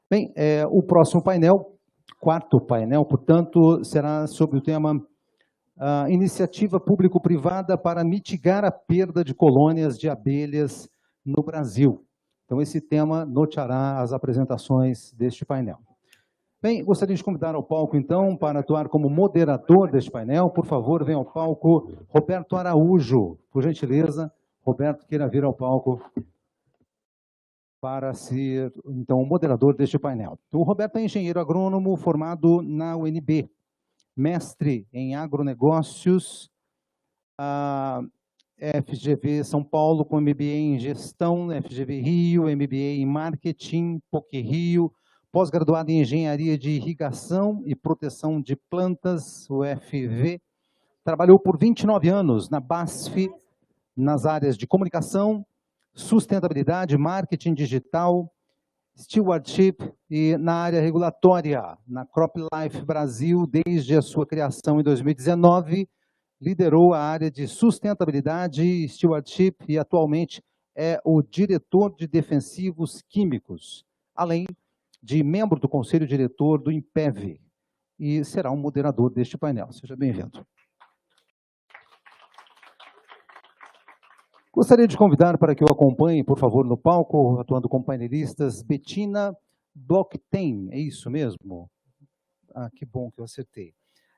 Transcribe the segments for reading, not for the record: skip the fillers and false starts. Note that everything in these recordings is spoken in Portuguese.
Bem, o próximo painel, quarto painel, portanto, será sobre o tema iniciativa público-privada para mitigar a perda de colônias de abelhas no Brasil. Então, esse tema norteará as apresentações deste painel. Bem, gostaria de convidar ao palco, então, para atuar como moderador deste painel. Por favor, venha ao palco Roberto Araújo. Por gentileza, Roberto, queira vir ao palco para ser, então, o moderador deste painel. O Roberto é engenheiro agrônomo formado na UNB, mestre em agronegócios, FGV São Paulo, com MBA em gestão, FGV Rio, MBA em marketing, PUC Rio, pós-graduado em engenharia de irrigação e proteção de plantas, UFV. Trabalhou por 29 anos na BASF, nas áreas de comunicação, sustentabilidade, marketing digital, stewardship e na área regulatória, na CropLife Brasil, desde a sua criação em 2019, liderou a área de sustentabilidade e stewardship e atualmente é o diretor de defensivos químicos, além de membro do conselho diretor do INPEV, e será um moderador deste painel. Seja bem-vindo. Gostaria de convidar para que eu acompanhe, por favor, no palco, atuando como painelistas, Bettina Blockten, é isso mesmo? Ah, que bom que eu acertei.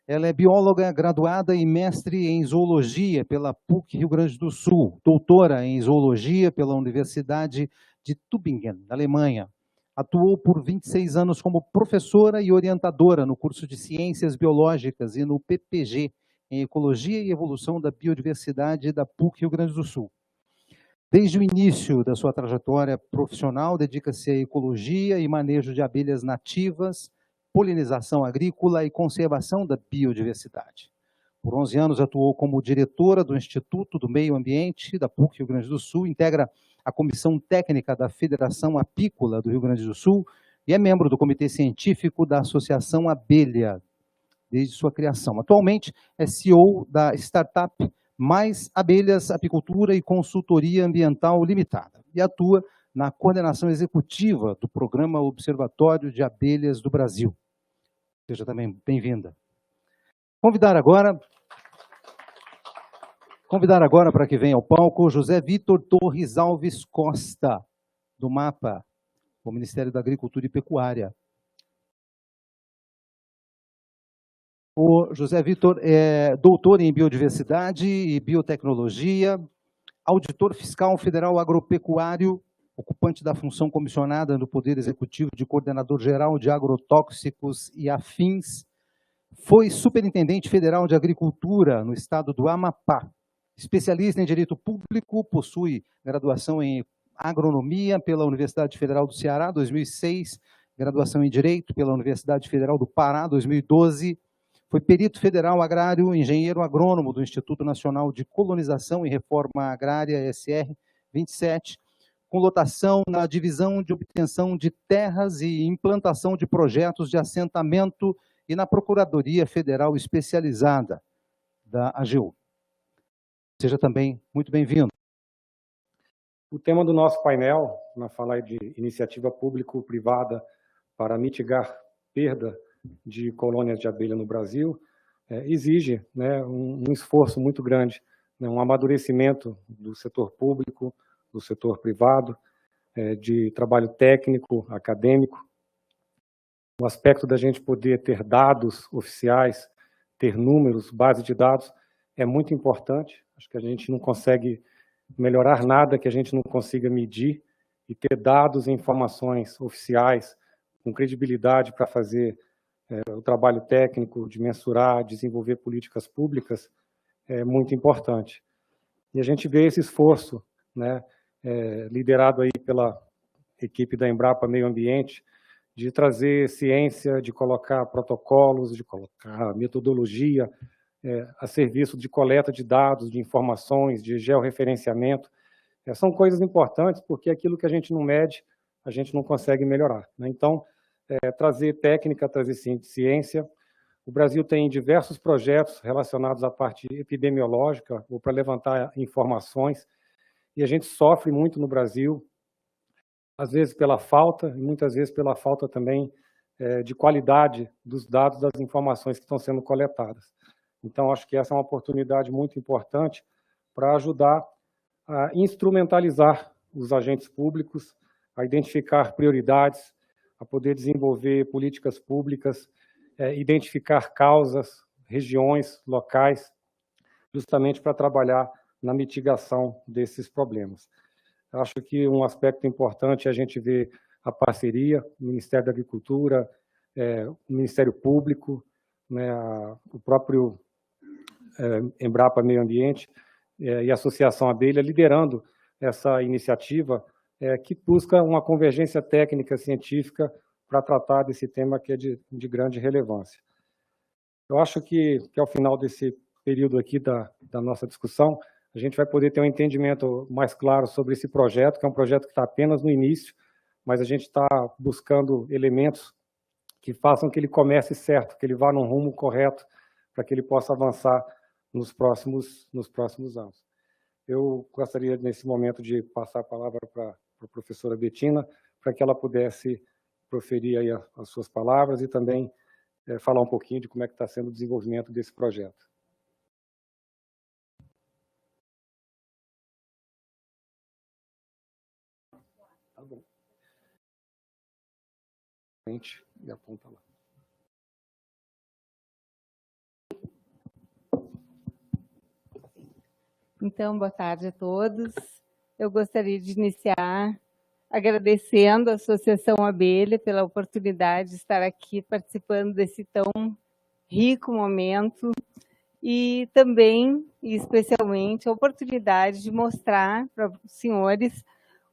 Ela é bióloga graduada e mestre em zoologia pela PUC Rio Grande do Sul, doutora em zoologia pela Universidade de Tübingen, na Alemanha. Atuou por 26 anos como professora e orientadora no curso de Ciências Biológicas e no PPG, em Ecologia e Evolução da Biodiversidade da PUC Rio Grande do Sul. Desde o início da sua trajetória profissional, dedica-se à ecologia e manejo de abelhas nativas, polinização agrícola e conservação da biodiversidade. Por 11 anos atuou como diretora do Instituto do Meio Ambiente da PUC Rio Grande do Sul, integra a Comissão Técnica da Federação Apícola do Rio Grande do Sul e é membro do Comitê Científico da Associação Abelha, desde sua criação. Atualmente é CEO da startup Mais Abelhas, Apicultura e Consultoria Ambiental Limitada, e atua na coordenação executiva do Programa Observatório de Abelhas do Brasil. Seja também bem-vinda. Convidar agora para que venha ao palco José Vitor Torres Alves Costa, do MAPA, o Ministério da Agricultura e Pecuária. O José Vitor é doutor em Biodiversidade e Biotecnologia, auditor fiscal federal agropecuário, ocupante da função comissionada no Poder Executivo de Coordenador Geral de Agrotóxicos e Afins, foi superintendente federal de Agricultura no estado do Amapá, especialista em Direito Público, possui graduação em Agronomia pela Universidade Federal do Ceará, 2006, graduação em Direito pela Universidade Federal do Pará, 2012, foi perito federal agrário, engenheiro agrônomo do Instituto Nacional de Colonização e Reforma Agrária, SR 27, com lotação na divisão de obtenção de terras e implantação de projetos de assentamento e na Procuradoria Federal Especializada da AGU. Seja também muito bem-vindo. O tema do nosso painel, na fala de iniciativa público-privada para mitigar perda de colônias de abelha no Brasil, exige, né, um esforço muito grande, né, um amadurecimento do setor público, do setor privado, de trabalho técnico, acadêmico. O aspecto da gente poder ter dados oficiais, ter números, base de dados, é muito importante. Acho que a gente não consegue melhorar nada que a gente não consiga medir e ter dados e informações oficiais com credibilidade para fazer o trabalho técnico de mensurar, desenvolver políticas públicas é muito importante. E a gente vê esse esforço, né, liderado aí pela equipe da Embrapa Meio Ambiente, de trazer ciência, de colocar protocolos, de colocar metodologia a serviço de coleta de dados, de informações, de georreferenciamento. São coisas importantes, porque aquilo que a gente não mede, a gente não consegue melhorar, né? Então, trazer técnica, trazer ciência. O Brasil tem diversos projetos relacionados à parte epidemiológica ou para levantar informações, e a gente sofre muito no Brasil às vezes pela falta, e muitas vezes pela falta também de qualidade dos dados, das informações que estão sendo coletadas. Então, acho que essa é uma oportunidade muito importante para ajudar a instrumentalizar os agentes públicos, a identificar prioridades, a poder desenvolver políticas públicas, identificar causas, regiões, locais, justamente para trabalhar na mitigação desses problemas. Acho que um aspecto importante é a gente ver a parceria, o Ministério da Agricultura, o Ministério Público, né, o próprio Embrapa Meio Ambiente e a Associação Abelha liderando essa iniciativa que busca uma convergência técnica científica para tratar desse tema que é de grande relevância. Eu acho que ao final desse período aqui da nossa discussão, a gente vai poder ter um entendimento mais claro sobre esse projeto, que é um projeto que está apenas no início, mas a gente está buscando elementos que façam que ele comece certo, que ele vá num rumo correto, para que ele possa avançar nos próximos anos. Eu gostaria, nesse momento, de passar a palavra para a professora Betina, para que ela pudesse proferir aí as suas palavras e também falar um pouquinho de como é que está sendo o desenvolvimento desse projeto. Tá bom. E aponta lá. Então, boa tarde a todos. Eu gostaria de iniciar agradecendo a Associação Abelha pela oportunidade de estar aqui participando desse tão rico momento e também, e especialmente, a oportunidade de mostrar para os senhores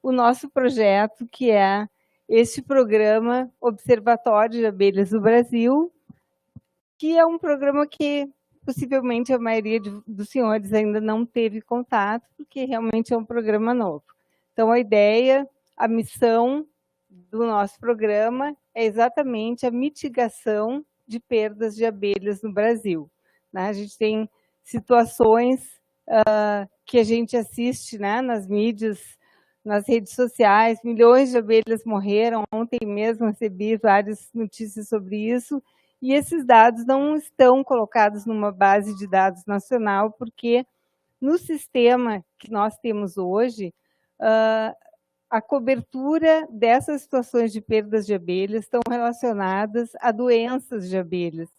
o nosso projeto, que é este programa Observatório de Abelhas do Brasil, que é um programa que possivelmente a maioria dos senhores ainda não teve contato, porque realmente é um programa novo. Então, a ideia, a missão do nosso programa é exatamente a mitigação de perdas de abelhas no Brasil. A gente tem situações que a gente assiste, né, nas mídias, nas redes sociais, milhões de abelhas morreram. Ontem mesmo recebi várias notícias sobre isso, e esses dados não estão colocados numa base de dados nacional, porque no sistema que nós temos hoje, a cobertura dessas situações de perdas de abelhas estão relacionadas a doenças de abelhas,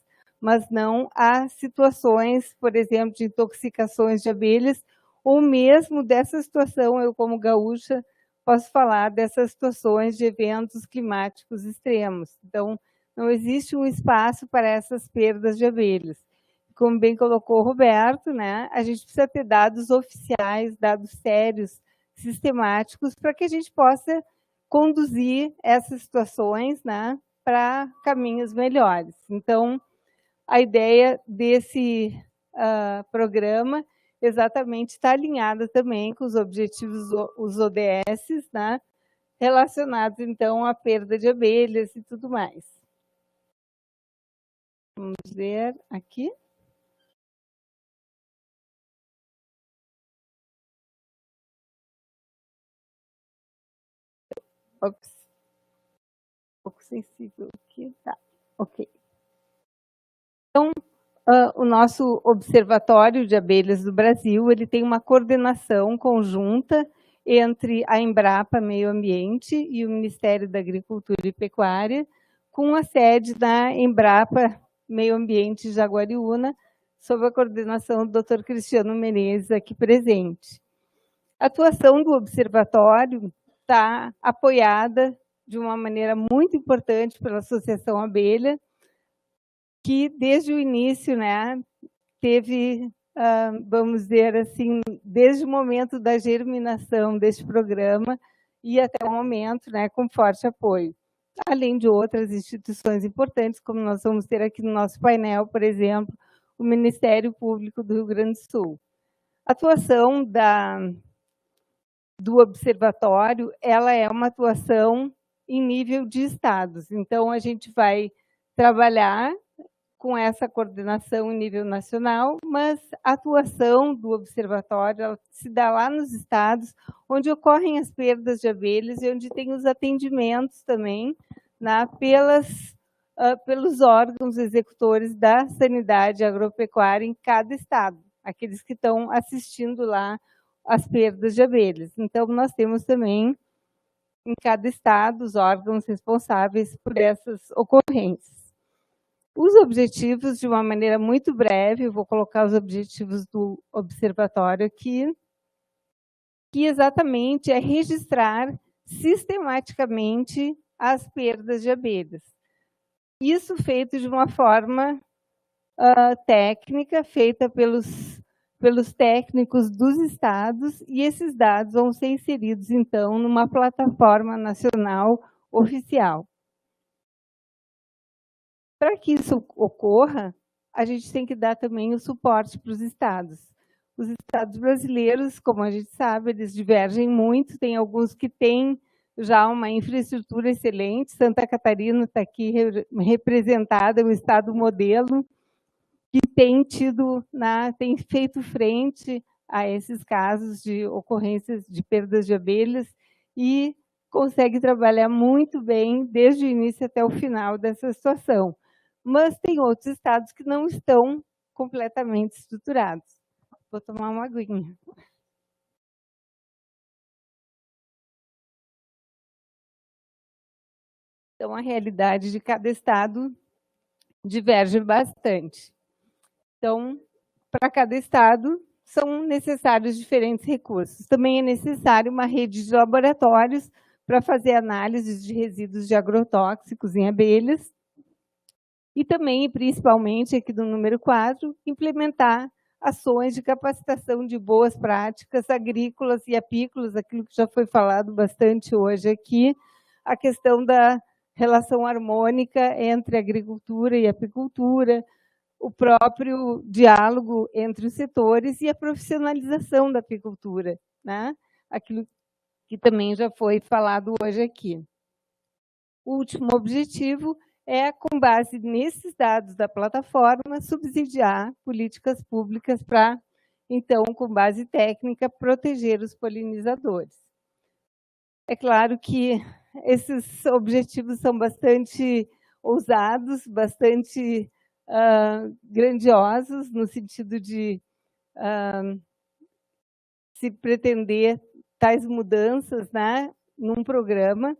mas não a situações, por exemplo, de intoxicações de abelhas, ou mesmo dessa situação, eu como gaúcha posso falar dessas situações de eventos climáticos extremos. Então, não existe um espaço para essas perdas de abelhas. Como bem colocou o Roberto, né, a gente precisa ter dados oficiais, dados sérios, sistemáticos, para que a gente possa conduzir essas situações, né, para caminhos melhores. Então, a ideia desse programa exatamente está alinhada também com os objetivos, os ODS, né, relacionados, então, à perda de abelhas e tudo mais. Vamos ver aqui. Ops. Um pouco sensível aqui. Tá, ok. Então, o nosso Observatório de Abelhas do Brasil, ele tem uma coordenação conjunta entre a Embrapa Meio Ambiente e o Ministério da Agricultura e Pecuária, com a sede da Embrapa Meio Ambiente Jaguariúna, sob a coordenação do Dr. Cristiano Menezes, aqui presente. A atuação do observatório está apoiada de uma maneira muito importante pela Associação Abelha, que desde o início, né, teve, vamos dizer assim, desde o momento da germinação deste programa e até o momento, né, com forte apoio. Além de outras instituições importantes, como nós vamos ter aqui no nosso painel, por exemplo, o Ministério Público do Rio Grande do Sul. A atuação do observatório, ela é uma atuação em nível de estados. Então, a gente vai trabalhar com essa coordenação em nível nacional, mas a atuação do observatório ela se dá lá nos estados, onde ocorrem as perdas de abelhas e onde tem os atendimentos também pelos órgãos executores da sanidade agropecuária em cada estado, aqueles que estão assistindo lá as perdas de abelhas. Então, nós temos também, em cada estado, os órgãos responsáveis por essas ocorrências. Os objetivos, de uma maneira muito breve, eu vou colocar os objetivos do observatório aqui, que exatamente é registrar sistematicamente as perdas de abelhas. Isso feito de uma forma técnica, feita pelos técnicos dos estados, e esses dados vão ser inseridos, então, numa plataforma nacional oficial. Para que isso ocorra, a gente tem que dar também o suporte para os estados. Os estados brasileiros, como a gente sabe, eles divergem muito, tem alguns que têm já uma infraestrutura excelente. Santa Catarina está aqui representada, é um estado modelo, que tem feito frente a esses casos de ocorrências de perdas de abelhas e consegue trabalhar muito bem desde o início até o final dessa situação. Mas tem outros estados que não estão completamente estruturados. Vou tomar uma aguinha. Então, a realidade de cada estado diverge bastante. Então, para cada estado, são necessários diferentes recursos. Também é necessário uma rede de laboratórios para fazer análises de resíduos de agrotóxicos em abelhas, e também, e principalmente, aqui do número 4, implementar ações de capacitação de boas práticas agrícolas e apícolas, aquilo que já foi falado bastante hoje aqui, a questão da relação harmônica entre agricultura e apicultura, o próprio diálogo entre os setores e a profissionalização da apicultura, né? Aquilo que também já foi falado hoje aqui. O último objetivo é, com base nesses dados da plataforma, subsidiar políticas públicas para, então, com base técnica, proteger os polinizadores. É claro que esses objetivos são bastante ousados, bastante grandiosos, no sentido de se pretender tais mudanças, né, num programa.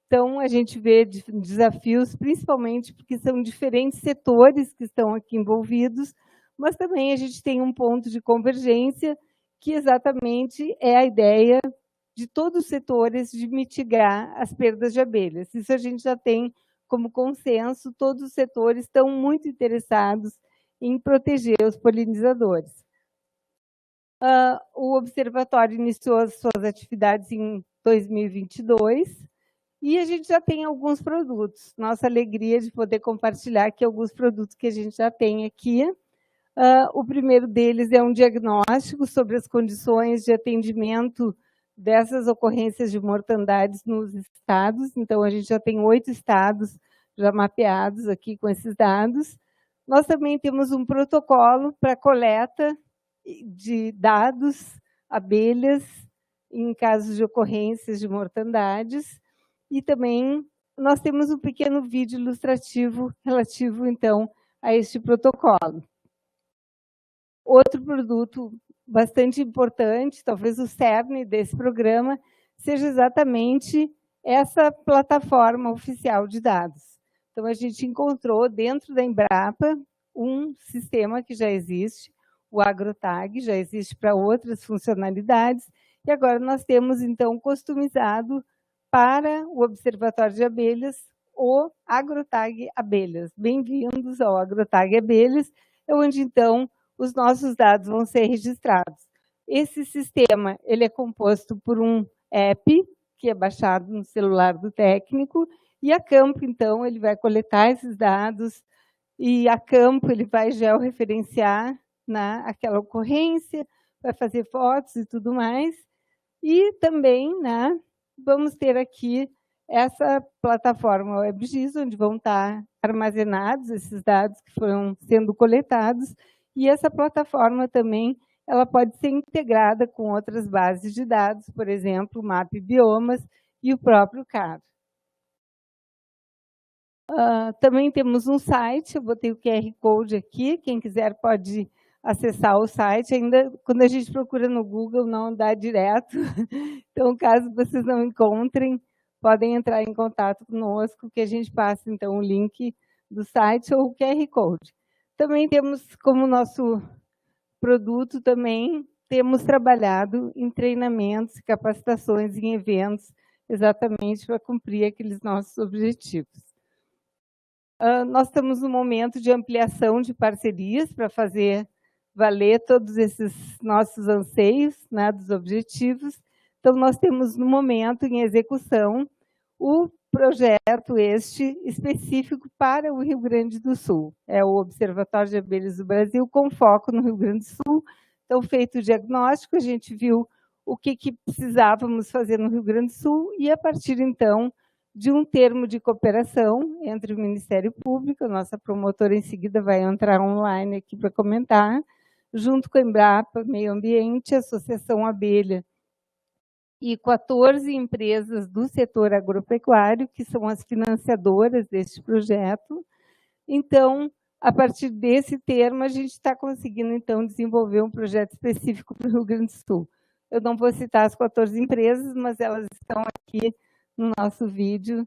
Então, a gente vê desafios, principalmente porque são diferentes setores que estão aqui envolvidos, mas também a gente tem um ponto de convergência, que exatamente é a ideia de todos os setores de mitigar as perdas de abelhas. Isso a gente já tem como consenso, todos os setores estão muito interessados em proteger os polinizadores. O observatório iniciou as suas atividades em 2022, e a gente já tem alguns produtos. Nossa alegria de poder compartilhar aqui alguns produtos que a gente já tem aqui. O primeiro deles é um diagnóstico sobre as condições de atendimento dessas ocorrências de mortandades nos estados. Então, a gente já tem 8 estados já mapeados aqui com esses dados. Nós também temos um protocolo para coleta de dados, abelhas, em casos de ocorrências de mortandades. E também nós temos um pequeno vídeo ilustrativo relativo, então, a este protocolo. Outro produto bastante importante, talvez o cerne desse programa, seja exatamente essa plataforma oficial de dados. Então, a gente encontrou dentro da Embrapa um sistema que já existe, o AgroTag, já existe para outras funcionalidades, e agora nós temos, então, customizado para o Observatório de Abelhas, o AgroTag Abelhas. Bem-vindos ao AgroTag Abelhas, onde, então, os nossos dados vão ser registrados. Esse sistema ele é composto por um app, que é baixado no celular do técnico, e a campo, então, ele vai coletar esses dados, e a campo ele vai georreferenciar aquela ocorrência, vai fazer fotos e tudo mais, e também, vamos ter aqui essa plataforma WebGIS, onde vão estar armazenados esses dados que foram sendo coletados, e essa plataforma também ela pode ser integrada com outras bases de dados, por exemplo, o MAP Biomas e o próprio CAR. Também temos um site, eu botei o QR Code aqui, quem quiser pode acessar o site. Ainda quando a gente procura no Google, não dá direto. Então, caso vocês não encontrem, podem entrar em contato conosco, que a gente passa, então, o link do site ou o QR Code. Também temos, como nosso produto, também temos trabalhado em treinamentos, capacitações, em eventos, exatamente para cumprir aqueles nossos objetivos. Nós estamos no momento de ampliação de parcerias para fazer valer todos esses nossos anseios, né, dos objetivos. Então, nós temos, no momento, em execução, o projeto específico para o Rio Grande do Sul. É o Observatório de Abelhas do Brasil, com foco no Rio Grande do Sul. Então, feito o diagnóstico, a gente viu o que precisávamos fazer no Rio Grande do Sul e, a partir, então, de um termo de cooperação entre o Ministério Público, a nossa promotora em seguida vai entrar online aqui para comentar, junto com a Embrapa, Meio Ambiente, Associação Abelha e 14 empresas do setor agropecuário, que são as financiadoras deste projeto. Então, a partir desse termo, a gente está conseguindo, então, desenvolver um projeto específico para o Rio Grande do Sul. Eu não vou citar as 14 empresas, mas elas estão aqui no nosso vídeo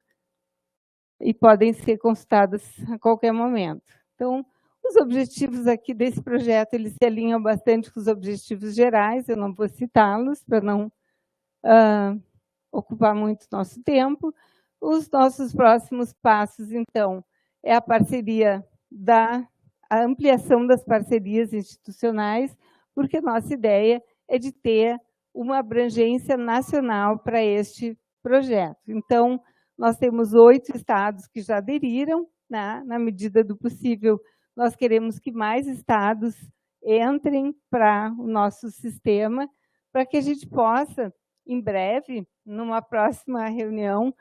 e podem ser consultadas a qualquer momento. Então, os objetivos aqui desse projeto, eles se alinham bastante com os objetivos gerais, eu não vou citá-los para não ocupar muito nosso tempo. Os nossos próximos passos, então, é a parceria a ampliação das parcerias institucionais, porque nossa ideia é de ter uma abrangência nacional para este projeto. Então, nós temos 8 estados que já aderiram, né? Na medida do possível, nós queremos que mais estados entrem para o nosso sistema, para que a gente possa, em breve, numa próxima reunião,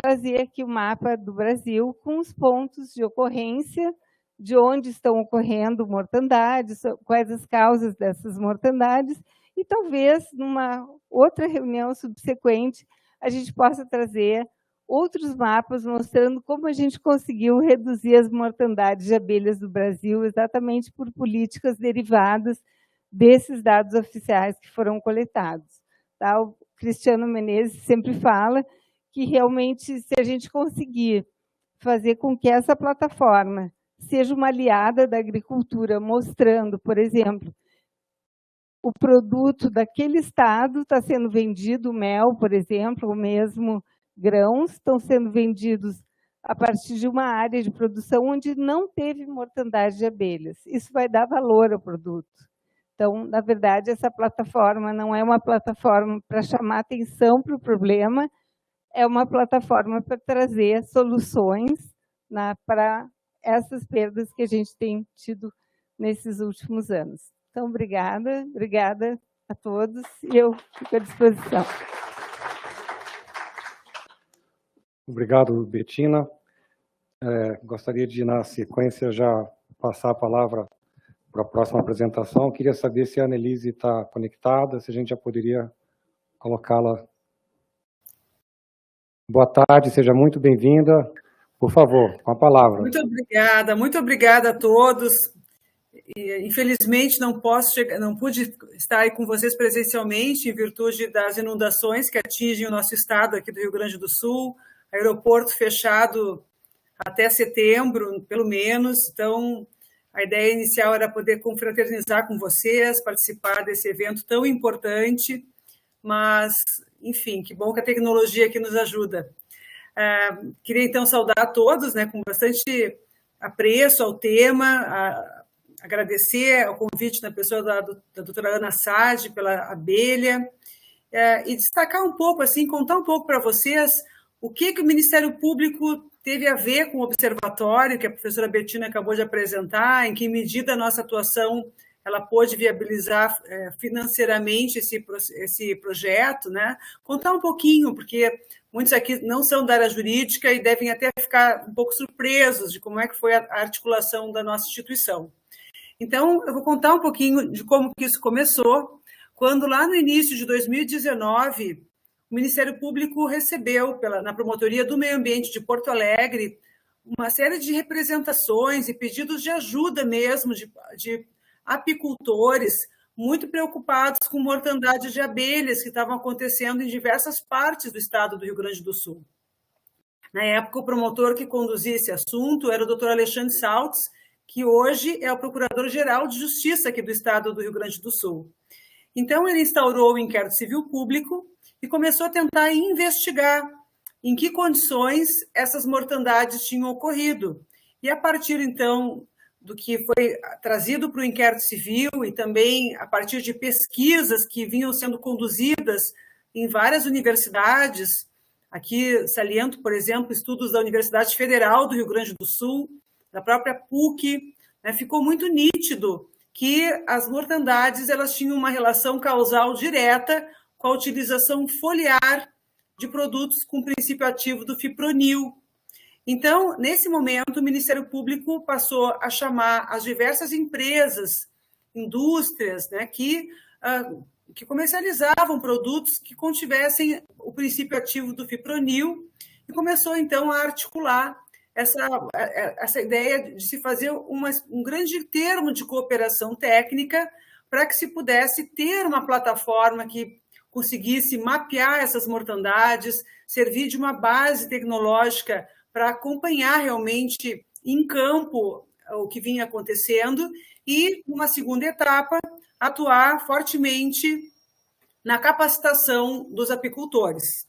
trazer aqui o mapa do Brasil com os pontos de ocorrência, de onde estão ocorrendo mortandades, quais as causas dessas mortandades, e talvez, numa outra reunião subsequente, a gente possa trazer outros mapas mostrando como a gente conseguiu reduzir as mortandades de abelhas do Brasil, exatamente por políticas derivadas desses dados oficiais que foram coletados. Tá? O Cristiano Menezes sempre fala que, realmente, se a gente conseguir fazer com que essa plataforma seja uma aliada da agricultura, mostrando, por exemplo, o produto daquele estado está sendo vendido, mel, por exemplo, ou mesmo grãos, estão sendo vendidos a partir de uma área de produção onde não teve mortandade de abelhas. Isso vai dar valor ao produto. Então, na verdade, essa plataforma não é uma plataforma para chamar atenção para o problema, é uma plataforma para trazer soluções, né, para essas perdas que a gente tem tido nesses últimos anos. Então, obrigada a todos, e eu fico à disposição. Obrigado, Betina. Gostaria de, na sequência, já passar a palavra para a próxima apresentação. Queria saber se a Annelise está conectada, se a gente já poderia colocá-la. Boa tarde, seja muito bem-vinda. Por favor, com a palavra. Muito obrigada a todos. Infelizmente, não pude estar aí com vocês presencialmente, em virtude das inundações que atingem o nosso estado aqui do Rio Grande do Sul, aeroporto fechado até setembro, pelo menos. Então, a ideia inicial era poder confraternizar com vocês, participar desse evento tão importante, mas, enfim, que bom que a tecnologia aqui nos ajuda. Queria, então, saudar a todos, né, com bastante apreço ao tema, agradecer ao convite na pessoa da doutora Ana Sade pela abelha, e destacar um pouco, assim, contar um pouco para vocês o que o Ministério Público teve a ver com o observatório que a professora Betina acabou de apresentar, em que medida a nossa atuação ela pôde viabilizar financeiramente esse projeto, né? Contar um pouquinho, porque muitos aqui não são da área jurídica e devem até ficar um pouco surpresos de como é que foi a articulação da nossa instituição. Então, eu vou contar um pouquinho de como que isso começou, quando lá no início de 2019, o Ministério Público recebeu, na Promotoria do Meio Ambiente de Porto Alegre, uma série de representações e pedidos de ajuda mesmo de apicultores muito preocupados com mortandade de abelhas que estavam acontecendo em diversas partes do estado do Rio Grande do Sul. Na época, o promotor que conduzia esse assunto era o Dr. Alexandre Saltz, que hoje é o Procurador-Geral de Justiça aqui do estado do Rio Grande do Sul. Então, ele instaurou o inquérito civil público e começou a tentar investigar em que condições essas mortandades tinham ocorrido. E a partir, então, do que foi trazido para o inquérito civil e também a partir de pesquisas que vinham sendo conduzidas em várias universidades, aqui saliento, por exemplo, estudos da Universidade Federal do Rio Grande do Sul, da própria PUC, né, ficou muito nítido que as mortandades elas tinham uma relação causal direta com a utilização foliar de produtos com princípio ativo do fipronil. Então, nesse momento, o Ministério Público passou a chamar as diversas empresas, indústrias, né, que comercializavam produtos que contivessem o princípio ativo do fipronil e começou, então, a articular essa ideia de se fazer um grande termo de cooperação técnica para que se pudesse ter uma plataforma que conseguisse mapear essas mortandades, servir de uma base tecnológica para acompanhar realmente em campo o que vinha acontecendo e, numa segunda etapa, atuar fortemente na capacitação dos apicultores.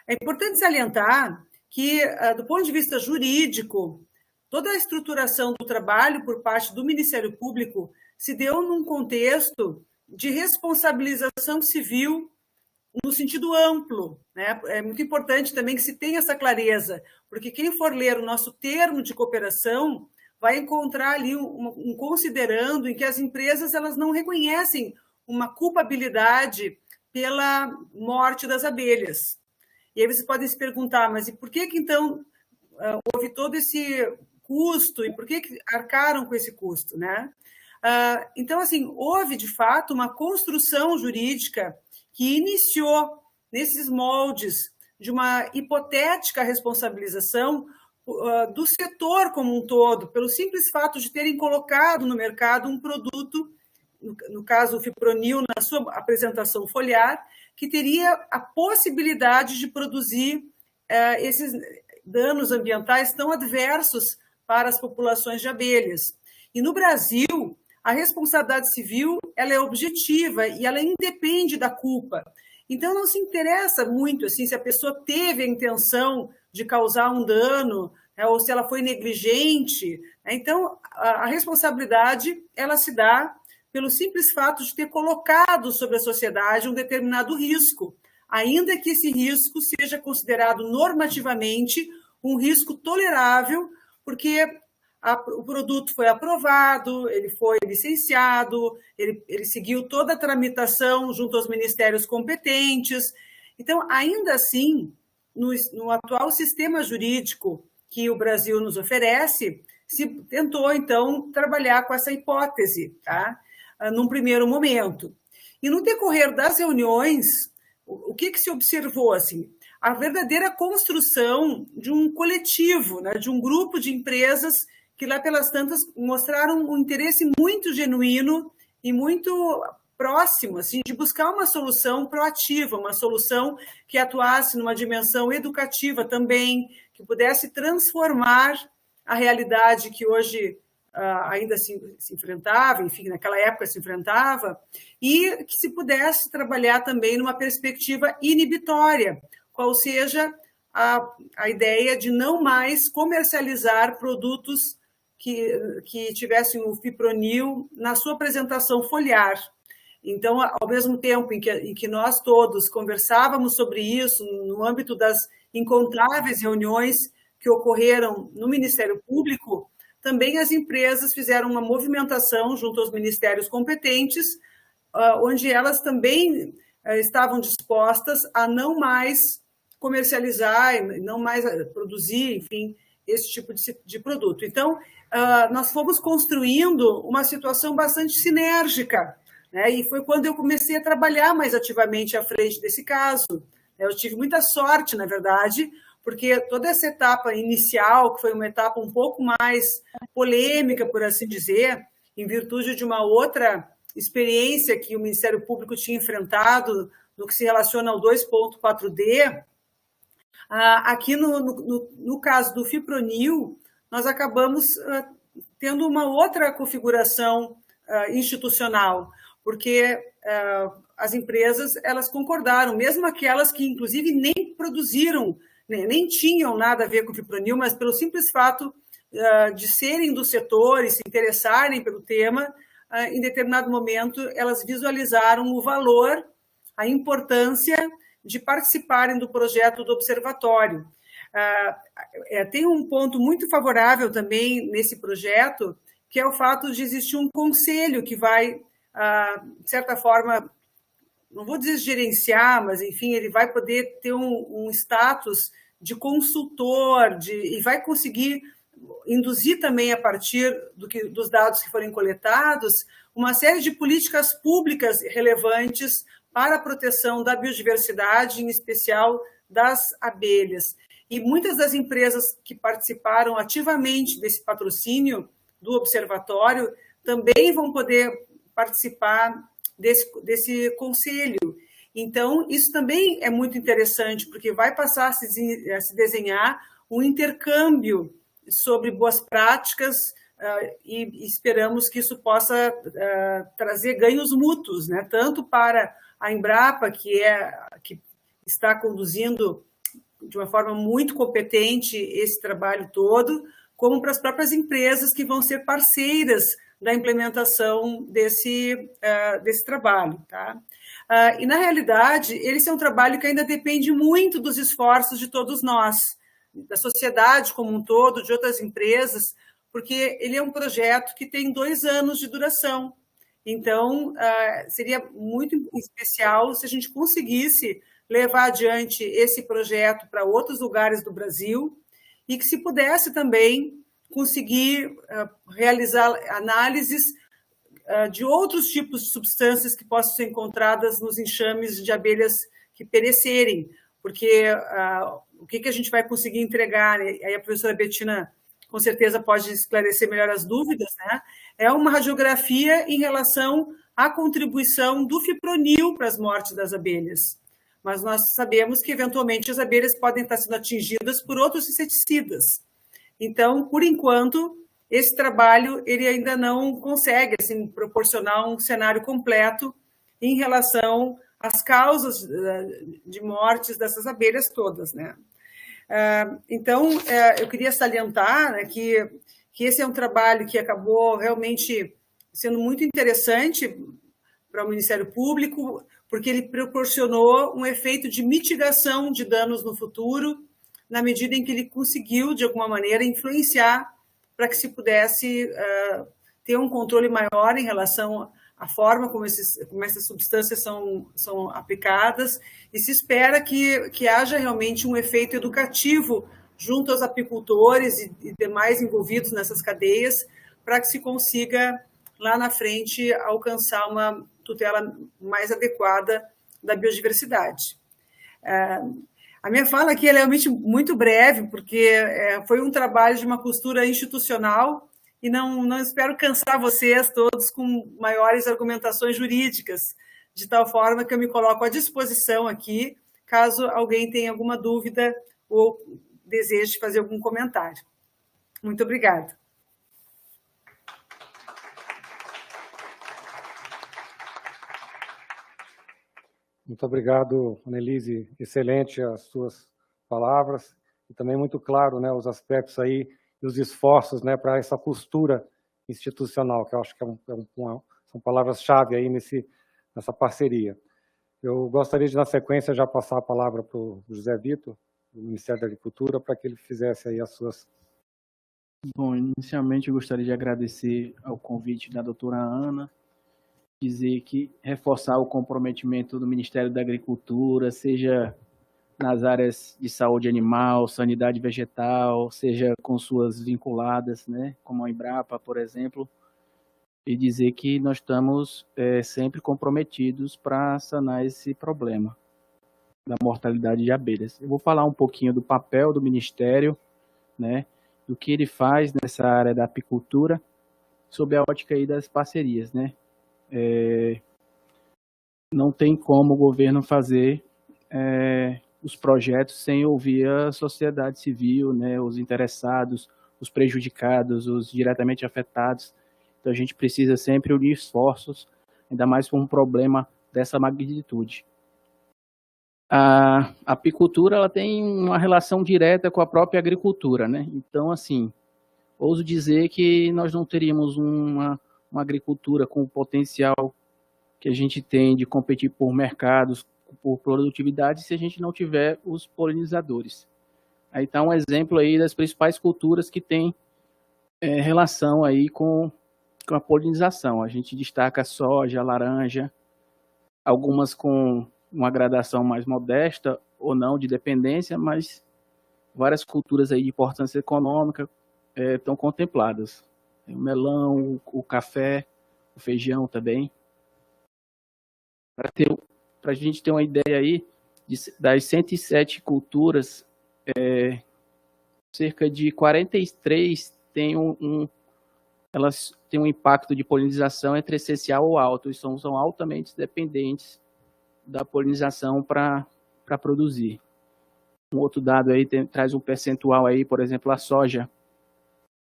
É importante salientar que, do ponto de vista jurídico, toda a estruturação do trabalho por parte do Ministério Público se deu num contexto de responsabilização civil no sentido amplo, né? É muito importante também que se tenha essa clareza, porque quem for ler o nosso termo de cooperação vai encontrar ali um considerando em que as empresas elas não reconhecem uma culpabilidade pela morte das abelhas. E aí vocês podem se perguntar, mas e por que então houve todo esse custo e por que arcaram com esse custo, né? Então, assim, houve, de fato, uma construção jurídica que iniciou nesses moldes de uma hipotética responsabilização do setor como um todo, pelo simples fato de terem colocado no mercado um produto, no caso o fipronil, na sua apresentação foliar, que teria a possibilidade de produzir esses danos ambientais tão adversos para as populações de abelhas. E no Brasil, a responsabilidade civil ela é objetiva e ela independe da culpa. Então, não se interessa muito assim, se a pessoa teve a intenção de causar um dano, né, ou se ela foi negligente. Então, a responsabilidade ela se dá pelo simples fato de ter colocado sobre a sociedade um determinado risco, ainda que esse risco seja considerado normativamente um risco tolerável, porque o produto foi aprovado, ele foi licenciado, ele seguiu toda a tramitação junto aos ministérios competentes. Então, ainda assim, no atual sistema jurídico que o Brasil nos oferece, se tentou, então, trabalhar com essa hipótese, tá? Num primeiro momento. E no decorrer das reuniões, o que se observou? Assim, a verdadeira construção de um coletivo, né, de um grupo de empresas que lá pelas tantas mostraram um interesse muito genuíno e muito próximo, assim, de buscar uma solução proativa, uma solução que atuasse numa dimensão educativa também, que pudesse transformar a realidade que hoje ainda se enfrentava, enfim, naquela época se enfrentava, e que se pudesse trabalhar também numa perspectiva inibitória, qual seja a ideia de não mais comercializar produtos que tivessem o fipronil na sua apresentação foliar. Então, ao mesmo tempo em que nós todos conversávamos sobre isso, no âmbito das incontáveis reuniões que ocorreram no Ministério Público, também as empresas fizeram uma movimentação junto aos ministérios competentes, onde elas também estavam dispostas a não mais comercializar, não mais produzir, enfim, esse tipo de produto. Então, nós fomos construindo uma situação bastante sinérgica, né? E foi quando eu comecei a trabalhar mais ativamente à frente desse caso. Eu tive muita sorte, na verdade, porque toda essa etapa inicial, que foi uma etapa um pouco mais polêmica, por assim dizer, em virtude de uma outra experiência que o Ministério Público tinha enfrentado no que se relaciona ao 2.4D, aqui no caso do Fipronil, nós acabamos tendo uma outra configuração institucional, porque as empresas elas concordaram, mesmo aquelas que, inclusive, nem produziram, nem tinham nada a ver com o Fipronil, mas pelo simples fato de serem do setor e se interessarem pelo tema, em determinado momento, elas visualizaram o valor, a importância de participarem do projeto do observatório. Tem um ponto muito favorável também nesse projeto, que é o fato de existir um conselho que vai, de certa forma, não vou dizer gerenciar, mas, enfim, ele vai poder ter um status de consultor e vai conseguir induzir também, a partir dos dados que forem coletados, uma série de políticas públicas relevantes para a proteção da biodiversidade, em especial das abelhas. E muitas das empresas que participaram ativamente desse patrocínio do observatório também vão poder participar desse conselho. Então, isso também é muito interessante, porque vai passar a se desenhar um intercâmbio sobre boas práticas e esperamos que isso possa trazer ganhos mútuos, né? Tanto para a Embrapa, que está conduzindo de uma forma muito competente esse trabalho todo, como para as próprias empresas que vão ser parceiras da implementação desse trabalho. Tá? E, na realidade, esse é um trabalho que ainda depende muito dos esforços de todos nós, da sociedade como um todo, de outras empresas, porque ele é um projeto que tem 2 anos de duração. Então, seria muito especial se a gente conseguisse levar adiante esse projeto para outros lugares do Brasil e que se pudesse também conseguir realizar análises de outros tipos de substâncias que possam ser encontradas nos enxames de abelhas que perecerem, porque o que a gente vai conseguir entregar, né? Aí a professora Bettina com certeza pode esclarecer melhor as dúvidas, né? É uma radiografia em relação à contribuição do fipronil para as mortes das abelhas. Mas nós sabemos que, eventualmente, as abelhas podem estar sendo atingidas por outros inseticidas. Então, por enquanto, esse trabalho ele ainda não consegue assim, proporcionar um cenário completo em relação às causas de mortes dessas abelhas todas, né? Então, eu queria salientar, né, que esse é um trabalho que acabou realmente sendo muito interessante para o Ministério Público, porque ele proporcionou um efeito de mitigação de danos no futuro, na medida em que ele conseguiu, de alguma maneira, influenciar para que se pudesse ter um controle maior em relação à forma como essas substâncias são aplicadas, e se espera que haja realmente um efeito educativo junto aos apicultores e demais envolvidos nessas cadeias, para que se consiga, lá na frente, alcançar uma tutela mais adequada da biodiversidade. A minha fala aqui é realmente muito breve, porque foi um trabalho de uma costura institucional e não espero cansar vocês todos com maiores argumentações jurídicas, de tal forma que eu me coloco à disposição aqui, caso alguém tenha alguma dúvida ou deseje fazer algum comentário. Muito obrigada. Muito obrigado, Annelise. Excelente as suas palavras e também muito claro, né, os aspectos aí e os esforços, né, para essa costura institucional, que eu acho que são palavras-chave aí nessa parceria. Eu gostaria de, na sequência, já passar a palavra para o José Vitor, do Ministério da Agricultura, para que ele fizesse aí as suas Bom, inicialmente eu gostaria de agradecer ao convite da doutora Ana, dizer que reforçar o comprometimento do Ministério da Agricultura, seja nas áreas de saúde animal, sanidade vegetal, seja com suas vinculadas, né, como a Embrapa, por exemplo, e dizer que nós estamos sempre comprometidos para sanar esse problema da mortalidade de abelhas. Eu vou falar um pouquinho do papel do Ministério, né, do que ele faz nessa área da apicultura, sob a ótica aí das parcerias, né. Não tem como o governo fazer os projetos sem ouvir a sociedade civil, né, os interessados, os prejudicados, os diretamente afetados. Então a gente precisa sempre unir esforços, ainda mais com um problema dessa magnitude. A apicultura ela tem uma relação direta com a própria agricultura, né? Então, assim, ouso dizer que nós não teríamos uma agricultura com o potencial que a gente tem de competir por mercados, por produtividade, se a gente não tiver os polinizadores. Aí está um exemplo aí das principais culturas que têm relação aí com a polinização. A gente destaca a soja, a laranja, algumas com uma gradação mais modesta ou não de dependência, mas várias culturas aí de importância econômica estão contempladas. Tem o melão, o café, o feijão também. Para a gente ter uma ideia aí, das 107 culturas, cerca de 43 elas têm um impacto de polinização entre essencial ou alto, e são altamente dependentes da polinização para produzir. Um outro dado aí traz um percentual aí, por exemplo, a soja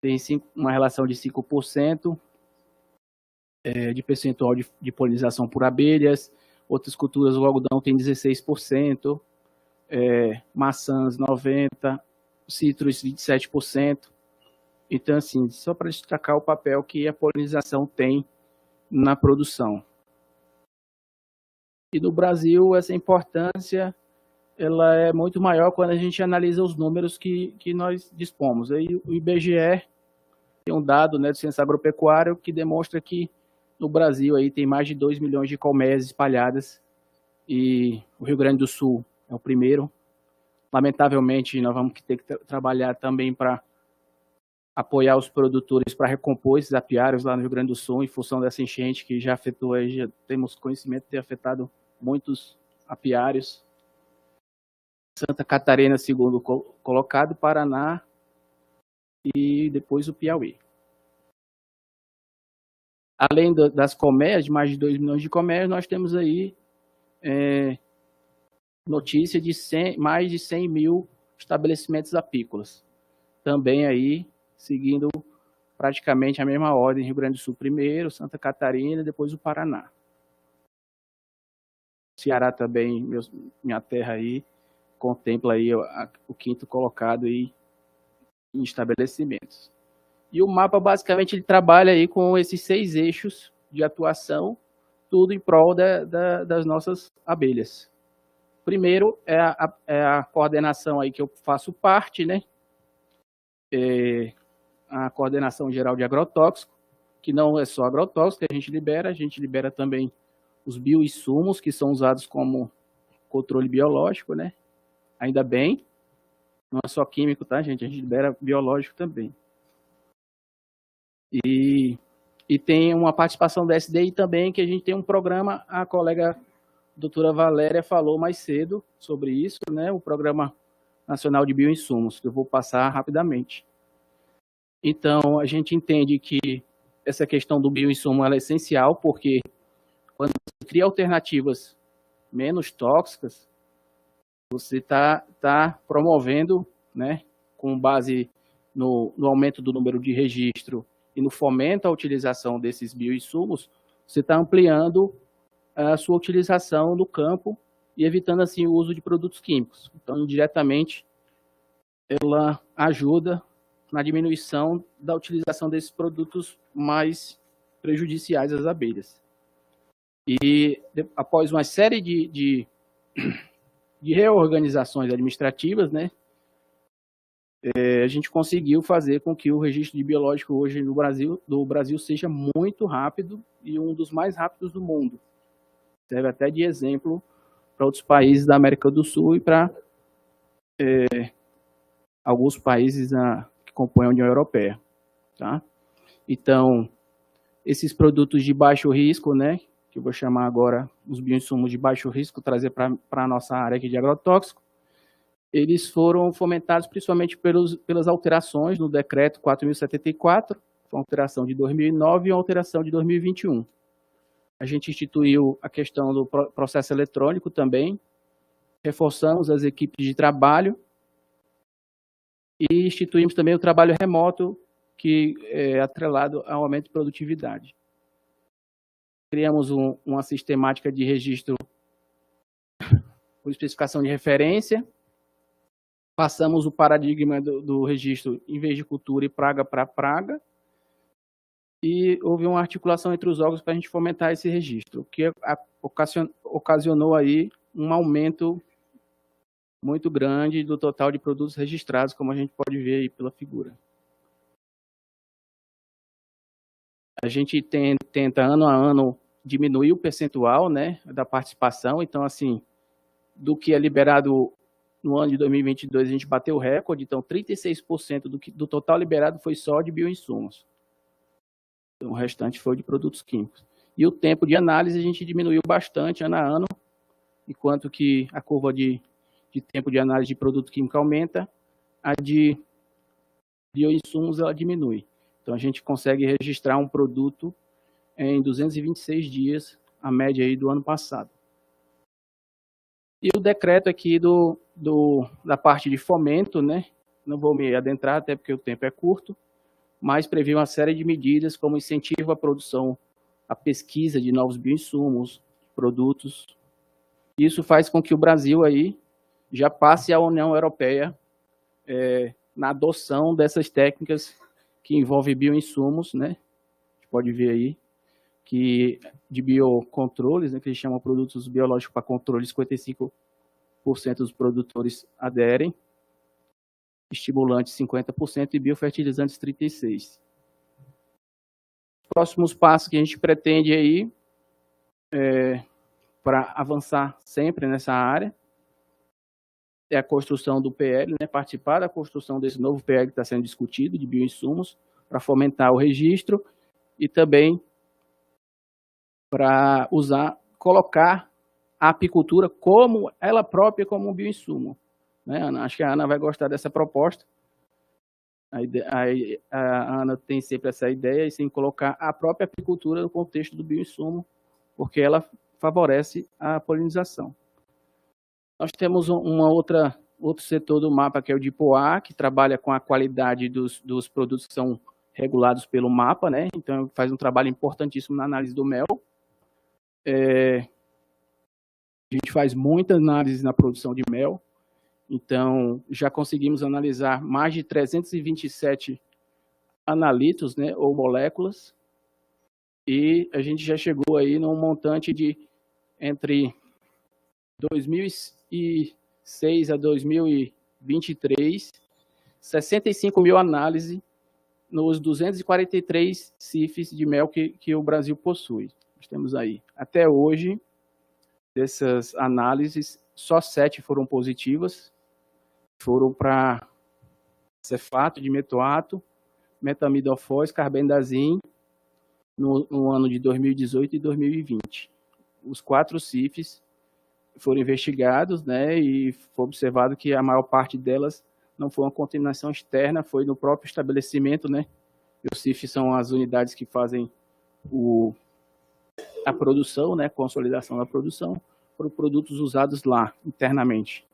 tem uma relação de 5% de percentual de polinização por abelhas. Outras culturas, o algodão tem 16%, maçãs 90%, citros 27%. Então, assim, só para destacar o papel que a polinização tem na produção. E no Brasil, essa importância ela é muito maior quando a gente analisa os números que nós dispomos. Aí o IBGE tem um dado, né, do Censo Agropecuário que demonstra que no Brasil aí tem mais de 2 milhões de colmeias espalhadas e o Rio Grande do Sul é o primeiro. Lamentavelmente, nós vamos ter que trabalhar também para apoiar os produtores para recompor esses apiários lá no Rio Grande do Sul, em função dessa enchente que já afetou, aí, já temos conhecimento de ter afetado muitos apiários. Santa Catarina, segundo colocado, Paraná e depois o Piauí. Além das colmeias, de mais de 2 milhões de colmeias, nós temos aí notícia de mais de 100 mil estabelecimentos apícolas. Também aí, seguindo praticamente a mesma ordem, Rio Grande do Sul primeiro, Santa Catarina, depois o Paraná. Ceará também, minha terra aí, contempla aí o quinto colocado aí em estabelecimentos. E o mapa, basicamente, ele trabalha aí com esses 6 eixos de atuação, tudo em prol das nossas abelhas. Primeiro é a coordenação aí que eu faço parte, né? A coordenação geral de agrotóxico, que não é só agrotóxico que a gente libera também os bioinsumos, que são usados como controle biológico, né? Ainda bem, não é só químico, tá, gente? A gente libera biológico também. E tem uma participação da SDI também, que a gente tem um programa, a colega doutora Valéria falou mais cedo sobre isso, né? O Programa Nacional de Bioinsumos, que eu vou passar rapidamente. Então, a gente entende que essa questão do bioinsumo ela é essencial, porque quando você cria alternativas menos tóxicas, você está promovendo, né, com base no aumento do número de registro e no fomento à utilização desses bioinsumos, você está ampliando a sua utilização no campo e evitando, assim, o uso de produtos químicos. Então, indiretamente, ela ajuda na diminuição da utilização desses produtos mais prejudiciais às abelhas. E após uma série de reorganizações administrativas, né, a gente conseguiu fazer com que o registro de biológico hoje no Brasil seja muito rápido e um dos mais rápidos do mundo. Serve até de exemplo para outros países da América do Sul e para alguns países que compõem a União Europeia. Tá? Então, esses produtos de baixo risco, né, que eu vou chamar agora os bioinsumos de baixo risco, trazer para a nossa área aqui de agrotóxico, eles foram fomentados principalmente pelas alterações no decreto 4.074, foi uma alteração de 2009 e uma alteração de 2021. A gente instituiu a questão do processo eletrônico também, reforçamos as equipes de trabalho e instituímos também o trabalho remoto, que é atrelado ao aumento de produtividade. Criamos uma sistemática de registro com especificação de referência, passamos o paradigma do registro em vez de cultura e praga para praga, e houve uma articulação entre os órgãos para a gente fomentar esse registro, que ocasionou aí um aumento muito grande do total de produtos registrados, como a gente pode ver aí pela figura. A gente tenta, ano a ano, diminuir o percentual, né, da participação. Então, assim, do que é liberado no ano de 2022, a gente bateu o recorde. Então, 36% do total liberado foi só de bioinsumos. Então, o restante foi de produtos químicos. E o tempo de análise a gente diminuiu bastante ano a ano, enquanto que a curva de tempo de análise de produto químico aumenta, a de bioinsumos ela diminui. Então, a gente consegue registrar um produto em 226 dias, a média aí do ano passado. E o decreto aqui da parte de fomento, né? Não vou me adentrar, até porque o tempo é curto, mas prevê uma série de medidas como incentivo à produção, à pesquisa de novos bioinsumos, produtos. Isso faz com que o Brasil aí já passe à União Europeia na adoção dessas técnicas que envolvem bioinsumos, né? A gente pode ver aí que de biocontroles, né, que eles chamam produtos biológicos para controle, 55% dos produtores aderem, estimulantes 50% e biofertilizantes 36%. Próximos passos que a gente pretende aí para avançar sempre nessa área é a construção do PL, né, participar da construção desse novo PL que está sendo discutido, de bioinsumos, para fomentar o registro e também para colocar a apicultura como ela própria como um bioinsumo. Né, Ana? Acho que a Ana vai gostar dessa proposta. A Ana tem sempre essa ideia, e sim colocar a própria apicultura no contexto do bioinsumo, porque ela favorece a polinização. Nós temos outro setor do mapa, que é o de Poá, que trabalha com a qualidade dos produtos que são regulados pelo mapa, né? Então, faz um trabalho importantíssimo na análise do mel. A gente faz muita análise na produção de mel, então já conseguimos analisar mais de 327 analitos, né, ou moléculas, e a gente já chegou aí num montante de entre 2006 a 2023, 65 mil análises nos 243 CIFs de mel que o Brasil possui. Nós temos aí, até hoje, dessas análises, só 7 foram positivas, foram para cefato, dimetoato, metamidofós, carbendazim, no ano de 2018 e 2020. Os 4 CIFs foram investigados, né, e foi observado que a maior parte delas não foi uma contaminação externa, foi no próprio estabelecimento, né? E os CIFs são as unidades que fazem a produção, né, consolidação da produção, por produtos usados lá, internamente.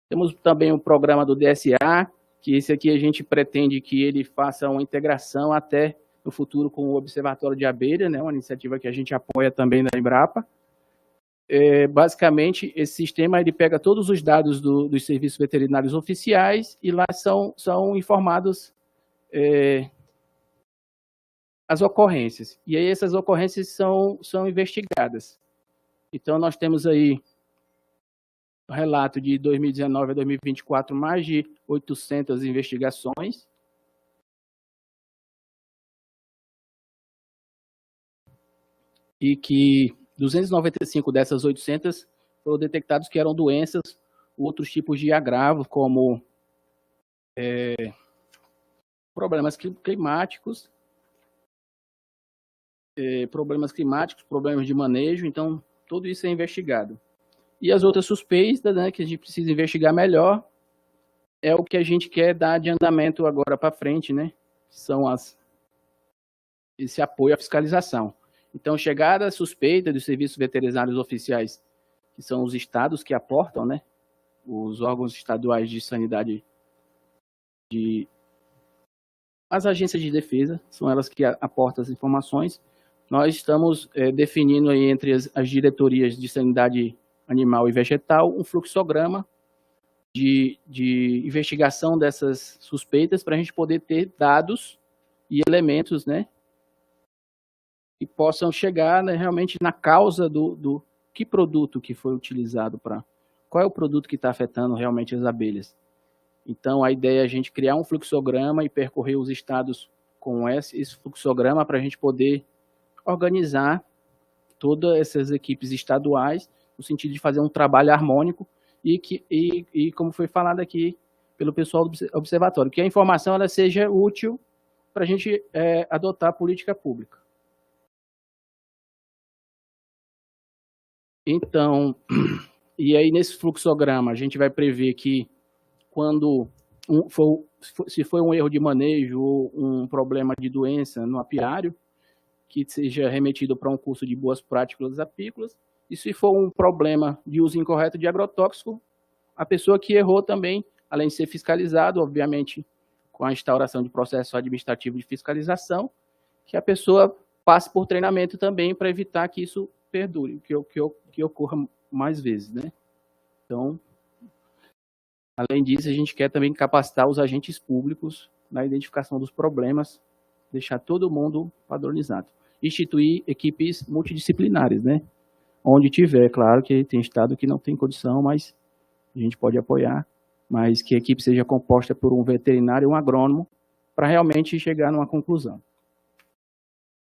Temos também o programa do DSA, que esse aqui a gente pretende que ele faça uma integração até no futuro com o Observatório de Abelha, né, uma iniciativa que a gente apoia também na Embrapa. Basicamente, esse sistema ele pega todos os dados dos serviços veterinários oficiais e lá são informados as ocorrências. E aí essas ocorrências são investigadas. Então, nós temos aí relato de 2019 a 2024, mais de 800 investigações. E que 295 dessas 800 foram detectados que eram doenças, outros tipos de agravo, como problemas climáticos, problemas de manejo, então tudo isso é investigado. E as outras suspeitas, né, que a gente precisa investigar melhor, é o que a gente quer dar de andamento agora para frente, né? São esse apoio à fiscalização. Então, chegada a suspeita dos serviços veterinários oficiais, que são os estados que aportam, né? Os órgãos estaduais de sanidade, as agências de defesa, são elas que aportam as informações. Nós estamos definindo aí entre as diretorias de sanidade animal e vegetal um fluxograma de investigação dessas suspeitas para a gente poder ter dados e elementos, né, que possam chegar, né, realmente na causa do que produto que foi utilizado para... Qual é o produto que está afetando realmente as abelhas? Então, a ideia é a gente criar um fluxograma e percorrer os estados com esse fluxograma para a gente poder organizar todas essas equipes estaduais no sentido de fazer um trabalho harmônico e como foi falado aqui pelo pessoal do observatório, que a informação ela seja útil para a gente adotar a política pública. Então, e aí nesse fluxograma a gente vai prever que quando se for um erro de manejo ou um problema de doença no apiário, que seja remetido para um curso de boas práticas apícolas, e se for um problema de uso incorreto de agrotóxico, a pessoa que errou também, além de ser fiscalizado, obviamente, com a instauração de processo administrativo de fiscalização, que a pessoa passe por treinamento também para evitar que isso perdure, que ocorra mais vezes, né? Então, além disso, a gente quer também capacitar os agentes públicos na identificação dos problemas, deixar todo mundo padronizado. Instituir equipes multidisciplinares, né? Onde tiver, claro que tem estado que não tem condição, mas a gente pode apoiar, mas que a equipe seja composta por um veterinário e um agrônomo para realmente chegar numa conclusão.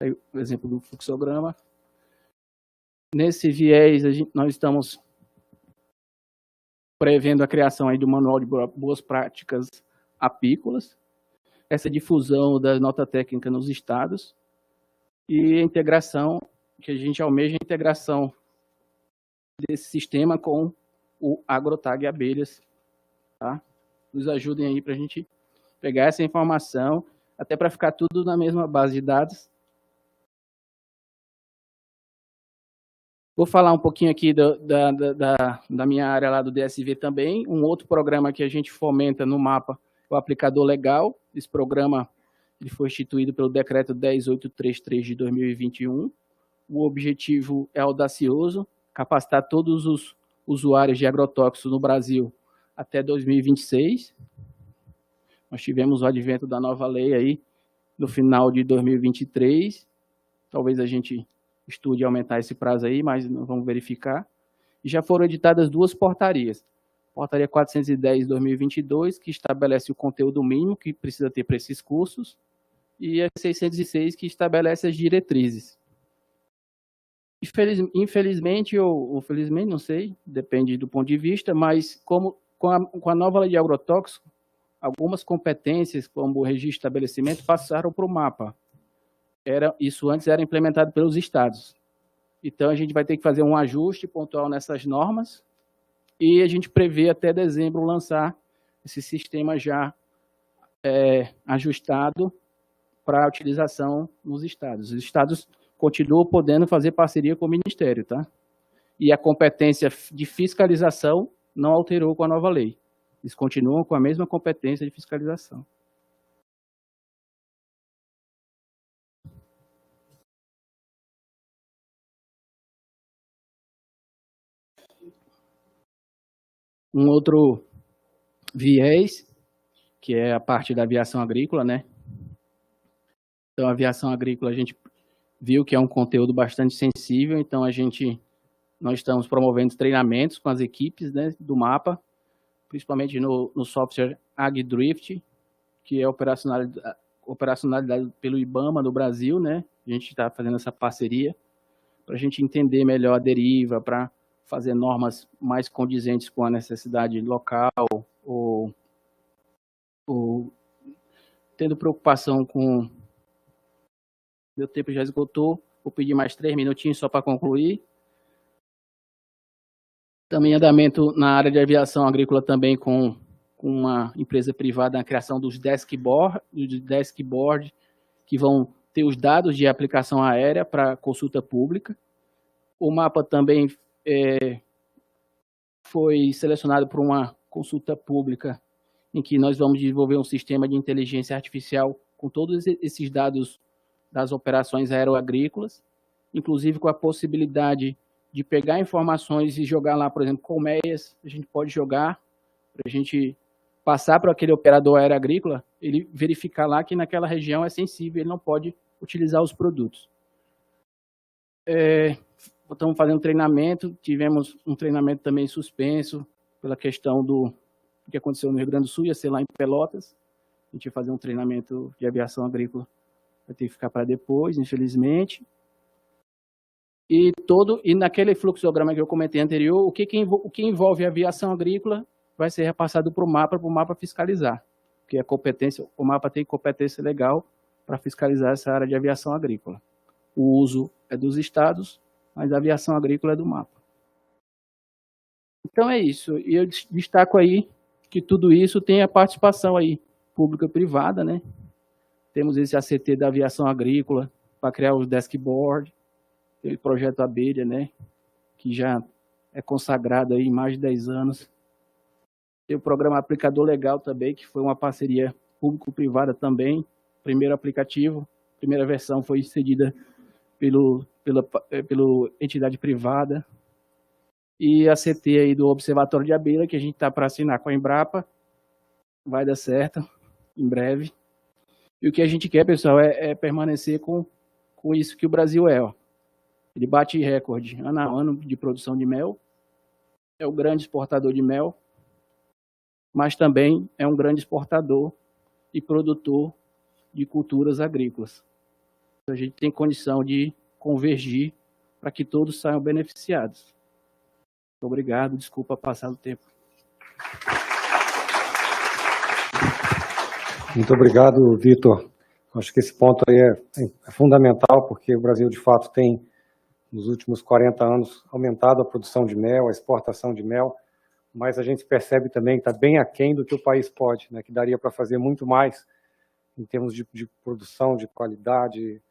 Aí, o exemplo do fluxograma. Nesse viés, nós estamos prevendo a criação aí do Manual de Boas Práticas Apícolas, essa difusão da nota técnica nos estados e a integração, que a gente almeja a integração desse sistema com o AgroTag Abelhas, tá? Nos ajudem aí para a gente pegar essa informação, até para ficar tudo na mesma base de dados. Vou falar um pouquinho aqui da minha área lá do DSV também. Um outro programa que a gente fomenta no mapa é o Aplicador Legal. Esse programa ele foi instituído pelo Decreto 10.833 de 2021. O objetivo é audacioso, capacitar todos os usuários de agrotóxicos no Brasil até 2026. Nós tivemos o advento da nova lei aí no final de 2023. Talvez a gente estude aumentar esse prazo aí, mas não vamos verificar. E já foram editadas duas portarias. Portaria 410 de 2022, que estabelece o conteúdo mínimo que precisa ter para esses cursos, e a 606, que estabelece as diretrizes. Infelizmente, ou felizmente, não sei, depende do ponto de vista, mas como com a nova lei de agrotóxico, algumas competências, como o registro de estabelecimento, passaram para o mapa. Isso antes era implementado pelos estados. Então, a gente vai ter que fazer um ajuste pontual nessas normas e a gente prevê até dezembro lançar esse sistema já ajustado para a utilização nos estados. Os estados continuam podendo fazer parceria com o Ministério, tá? E a competência de fiscalização não alterou com a nova lei. Eles continuam com a mesma competência de fiscalização. Um outro viés, que é a parte da aviação agrícola, né? Então, a aviação agrícola a gente viu que é um conteúdo bastante sensível, então a gente nós estamos promovendo treinamentos com as equipes, né, do MAPA, principalmente no software AgDrift, que é operacionalidade pelo IBAMA no Brasil, né? A gente está fazendo essa parceria para a gente entender melhor a deriva, para fazer normas mais condizentes com a necessidade local, ou tendo preocupação com... Meu tempo já esgotou, vou pedir mais 3 minutinhos só para concluir. Também andamento na área de aviação agrícola também com uma empresa privada na criação dos dashboard, que vão ter os dados de aplicação aérea para consulta pública. O MAPA também foi selecionado por uma consulta pública em que nós vamos desenvolver um sistema de inteligência artificial com todos esses dados das operações aeroagrícolas, inclusive com a possibilidade de pegar informações e jogar lá, por exemplo, colmeias, a gente pode jogar, para a gente passar para aquele operador aeroagrícola, ele verificar lá que naquela região é sensível, ele não pode utilizar os produtos. Estamos fazendo treinamento, tivemos um treinamento também suspenso pela questão do que aconteceu no Rio Grande do Sul, ia ser lá em Pelotas, a gente ia fazer um treinamento de aviação agrícola, vai ter que ficar para depois, infelizmente. E naquele fluxograma que eu comentei anterior, o que envolve a aviação agrícola vai ser repassado para o MAPA fiscalizar, porque o MAPA tem competência legal para fiscalizar essa área de aviação agrícola. O uso é dos estados, mas a aviação agrícola é do MAPA. Então é isso, e eu destaco aí que tudo isso tem a participação aí pública-privada, né? Temos esse ACT da aviação agrícola para criar os dashboard, tem o projeto Abelha, né, que já é consagrado aí em mais de 10 anos. Tem o programa Aplicador Legal também, que foi uma parceria público-privada também. Primeiro aplicativo, primeira versão foi cedida pela entidade privada. E a CT aí do Observatório de Abelha, que a gente está para assinar com a Embrapa. Vai dar certo, em breve. E o que a gente quer, pessoal, é permanecer com isso que o Brasil é, ó. Ele bate recorde ano a ano de produção de mel, é o grande exportador de mel, mas também é um grande exportador e produtor de culturas agrícolas. Então, a gente tem condição de convergir para que todos saiam beneficiados. Muito obrigado, desculpa passar o tempo. Muito obrigado, Vitor. Acho que esse ponto aí é fundamental, porque o Brasil, de fato, tem, nos últimos 40 anos, aumentado a produção de mel, a exportação de mel, mas a gente percebe também que está bem aquém do que o país pode, né, que daria para fazer muito mais em termos de produção, de qualidade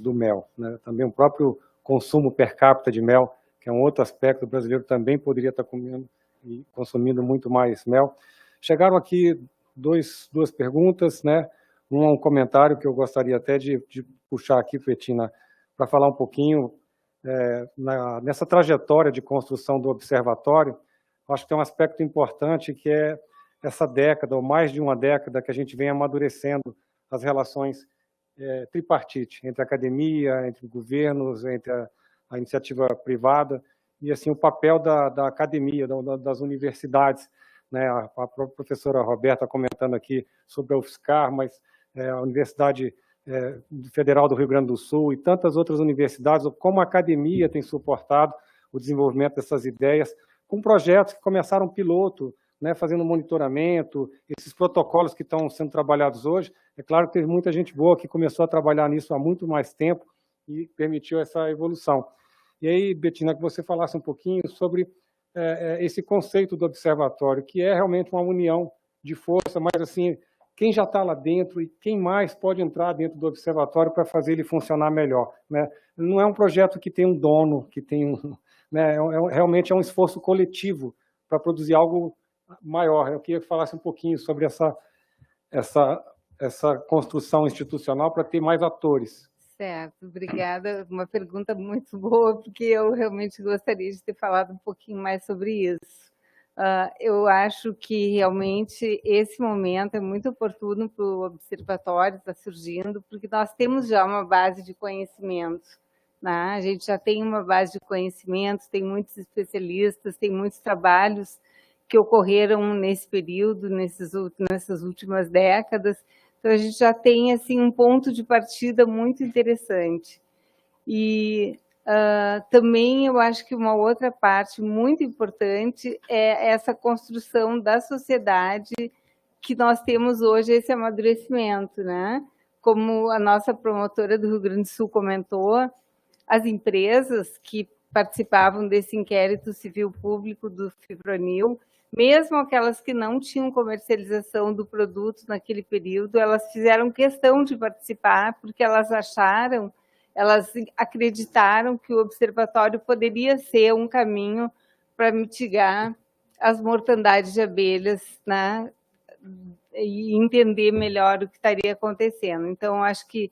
do mel, né. Também o próprio consumo per capita de mel, que é um outro aspecto, o brasileiro também poderia estar comendo e consumindo muito mais mel. Chegaram aqui duas perguntas, né? Um comentário que eu gostaria até de puxar aqui, Betina, para falar um pouquinho nessa trajetória de construção do observatório. Acho que tem um aspecto importante que é essa década, ou mais de uma década, que a gente vem amadurecendo as relações tripartite, entre a academia, entre governos, entre a iniciativa privada, e assim o papel da academia, das universidades, né? A professora Roberta comentando aqui sobre a UFSCar, mas a Universidade Federal do Rio Grande do Sul e tantas outras universidades, como a academia tem suportado o desenvolvimento dessas ideias, com projetos que começaram piloto, né, fazendo monitoramento, esses protocolos que estão sendo trabalhados hoje. É claro que teve muita gente boa que começou a trabalhar nisso há muito mais tempo e permitiu essa evolução. E aí, Betina, que você falasse um pouquinho sobre esse conceito do observatório, que é realmente uma união de força, mas assim, quem já está lá dentro e quem mais pode entrar dentro do observatório para fazer ele funcionar melhor, né? Não é um projeto que tem um dono, que tem né, realmente é um esforço coletivo para produzir algo maior. Eu queria que falasse um pouquinho sobre essa construção institucional para ter mais atores. Certo, obrigada. Uma pergunta muito boa, porque eu realmente gostaria de ter falado um pouquinho mais sobre isso. Eu acho que realmente esse momento é muito oportuno para o observatório estar surgindo, porque nós temos já uma base de conhecimento. né? A gente já tem uma base de conhecimento, tem muitos especialistas, tem muitos trabalhos que ocorreram nesse período, nessas últimas décadas. Então, a gente já tem assim, um ponto de partida muito interessante. E também eu acho que uma outra parte muito importante é essa construção da sociedade que nós temos hoje, esse amadurecimento, né? Como a nossa promotora do Rio Grande do Sul comentou, as empresas que participavam desse inquérito civil público do Fipronil, mesmo aquelas que não tinham comercialização do produto naquele período, elas fizeram questão de participar, porque elas acreditaram que o observatório poderia ser um caminho para mitigar as mortandades de abelhas, né? E entender melhor o que estaria acontecendo. Então, acho que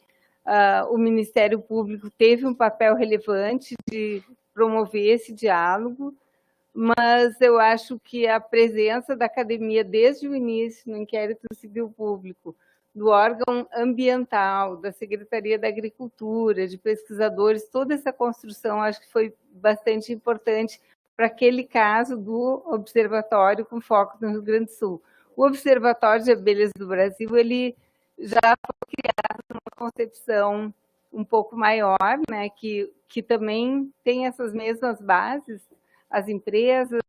o Ministério Público teve um papel relevante de promover esse diálogo, mas eu acho que a presença da academia desde o início no inquérito civil público, do órgão ambiental, da Secretaria da Agricultura, de pesquisadores, toda essa construção acho que foi bastante importante para aquele caso do observatório com foco no Rio Grande do Sul. O Observatório de Abelhas do Brasil, ele já foi criado numa concepção um pouco maior, né, que também tem essas mesmas bases, as empresas,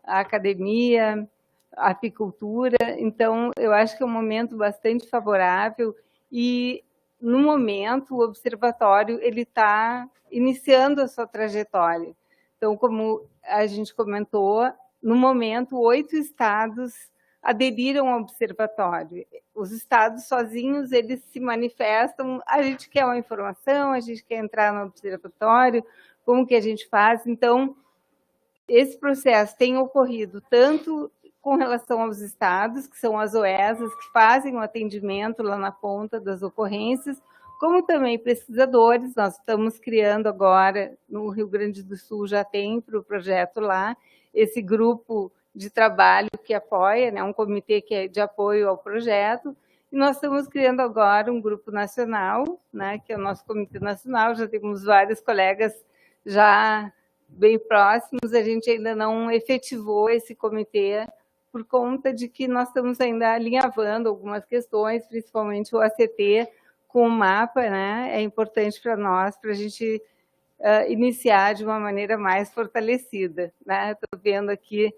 a academia, a apicultura. Então, eu acho que é um momento bastante favorável e, no momento, o observatório ele está iniciando a sua trajetória. Então, como a gente comentou, no momento, 8 estados aderiram ao observatório. Os estados sozinhos, eles se manifestam, a gente quer uma informação, a gente quer entrar no observatório, como que a gente faz? Então, esse processo tem ocorrido tanto com relação aos estados, que são as OESAs, que fazem o atendimento lá na ponta das ocorrências, como também pesquisadores. Nós estamos criando agora, no Rio Grande do Sul, já tem para o projeto lá, esse grupo de trabalho que apoia, né, um comitê que é de apoio ao projeto, e nós estamos criando agora um grupo nacional, né, que é o nosso comitê nacional, já temos vários colegas já bem próximos, a gente ainda não efetivou esse comitê por conta de que nós estamos ainda alinhavando algumas questões, principalmente o ACT com o mapa, né, é importante para nós, para a gente iniciar de uma maneira mais fortalecida, né? Estou vendo aqui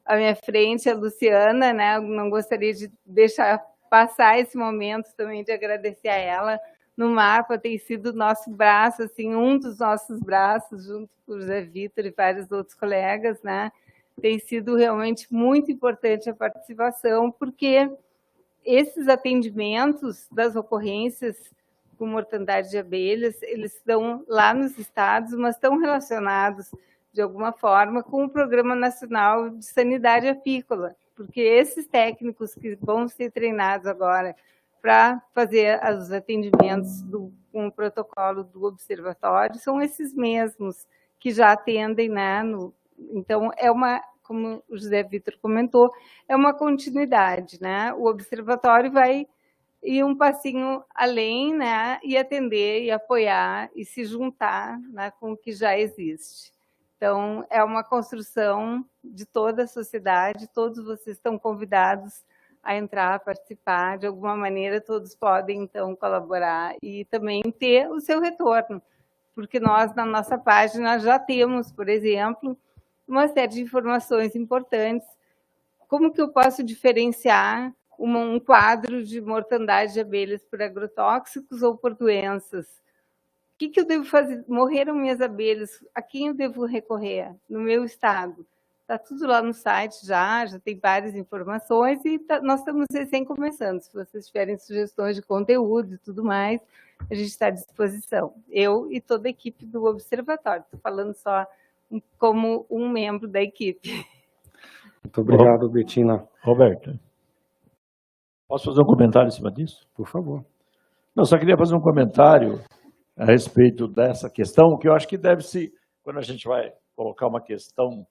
à minha frente a Luciana, né? Não gostaria de deixar passar esse momento também de agradecer a ela. No mapa tem sido nosso braço, assim, um dos nossos braços, junto com o José Vitor e vários outros colegas, né? Tem sido realmente muito importante a participação, porque esses atendimentos das ocorrências com mortandade de abelhas, eles estão lá nos estados, mas estão relacionados, de alguma forma, com o Programa Nacional de Sanidade Apícola, porque esses técnicos que vão ser treinados agora para fazer os atendimentos com o protocolo do observatório são esses mesmos que já atendem, né? Então, como o José Vitor comentou, é uma continuidade, né? O observatório vai ir um passinho além, né? E atender, e apoiar, e se juntar, né, com o que já existe. Então, é uma construção de toda a sociedade, todos vocês estão convidados a entrar, a participar, de alguma maneira todos podem, então, colaborar e também ter o seu retorno, porque nós, na nossa página, já temos, por exemplo, uma série de informações importantes. Como que eu posso diferenciar um quadro de mortandade de abelhas por agrotóxicos ou por doenças? O que eu devo fazer? Morreram minhas abelhas, a quem eu devo recorrer no meu estado? Está tudo lá no site já tem várias informações e nós estamos recém começando. Se vocês tiverem sugestões de conteúdo e tudo mais, a gente está à disposição. Eu e toda a equipe do Observatório. Estou falando só como um membro da equipe. Muito obrigado, Betina. Roberto, posso fazer um comentário em cima disso? Por favor. Não, só queria fazer um comentário a respeito dessa questão, que eu acho que deve-se, quando a gente vai colocar uma questão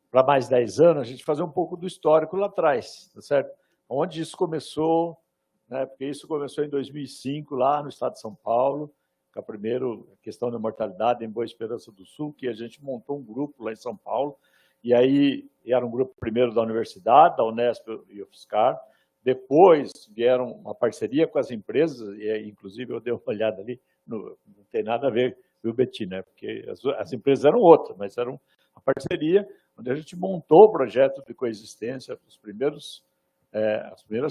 para mais 10 anos, a gente fazer um pouco do histórico lá atrás, tá certo? Onde isso começou, né? Porque isso começou em 2005, lá no estado de São Paulo, com a primeira questão da mortalidade em Boa Esperança do Sul, que a gente montou um grupo lá em São Paulo, e aí era um grupo primeiro da universidade, da Unesp e UFSCar, depois vieram uma parceria com as empresas, e inclusive eu dei uma olhada ali, não tem nada a ver, viu, Betina, porque as empresas eram outras, mas eram uma parceria, onde a gente montou o projeto de coexistência, as primeiras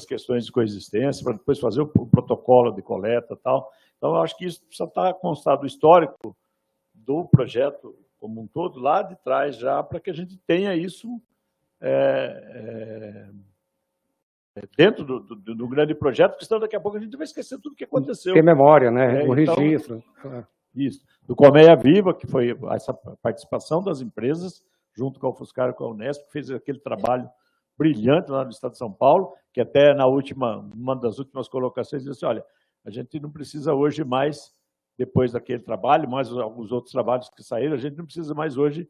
questões de coexistência, para depois fazer o protocolo de coleta e tal. Então, eu acho que isso precisa estar constado histórico do projeto como um todo, lá de trás já, para que a gente tenha isso dentro do grande projeto, porque senão daqui a pouco a gente vai esquecer tudo o que aconteceu. Tem memória, né? O então, registro. Isso. Do Colmeia Viva, que foi essa participação das empresas, junto com a UFSCar e com a Unesp, que fez aquele trabalho brilhante lá no estado de São Paulo, que até uma das últimas colocações, disse assim, olha, a gente não precisa hoje mais, depois daquele trabalho, mais alguns outros trabalhos que saíram, a gente não precisa mais hoje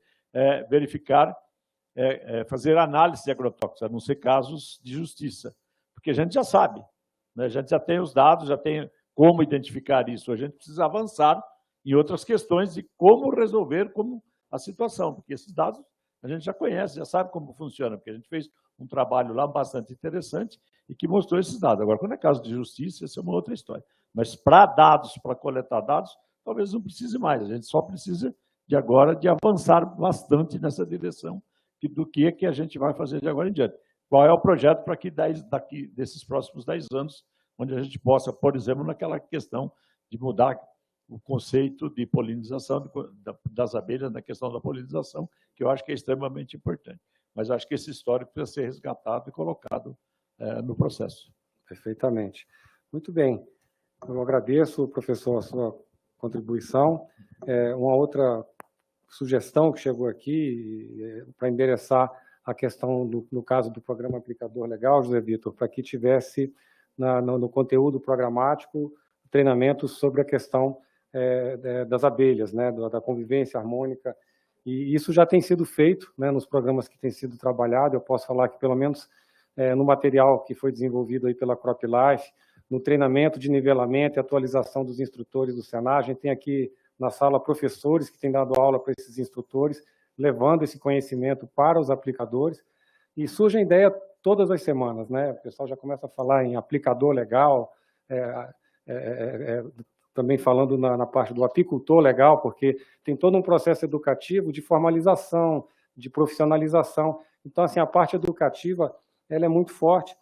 verificar, fazer análise de agrotóxicos, a não ser casos de justiça, porque a gente já sabe, né? A gente já tem os dados, já tem como identificar isso, a gente precisa avançar em outras questões de como resolver a situação, porque esses dados a gente já conhece, já sabe como funciona, porque a gente fez um trabalho lá bastante interessante e que mostrou esses dados. Agora, quando é caso de justiça, essa é uma outra história. Mas para coletar dados, talvez não precise mais. A gente só precisa, agora, de avançar bastante nessa direção do que a gente vai fazer de agora em diante. Qual é o projeto para que desses próximos 10 anos, onde a gente possa, por exemplo, naquela questão de mudar o conceito de polinização das abelhas, na questão da polinização, que eu acho que é extremamente importante. Mas acho que esse histórico precisa ser resgatado e colocado no processo. Perfeitamente. Muito bem. Eu agradeço, professor, a sua contribuição. Uma outra sugestão que chegou aqui, para endereçar a questão, no caso do programa aplicador legal, José Vitor, para que tivesse no conteúdo programático treinamento sobre a questão das abelhas, né, da convivência harmônica. E isso já tem sido feito, né, nos programas que têm sido trabalhados. Eu posso falar que, pelo menos, no material que foi desenvolvido aí pela CropLife, no treinamento de nivelamento e atualização dos instrutores do Senar, a gente tem aqui na sala professores que têm dado aula para esses instrutores, levando esse conhecimento para os aplicadores. E surge a ideia todas as semanas, né? O pessoal já começa a falar em aplicador legal, também falando na parte do apicultor legal, porque tem todo um processo educativo de formalização, de profissionalização. Então, assim, a parte educativa ela é muito forte.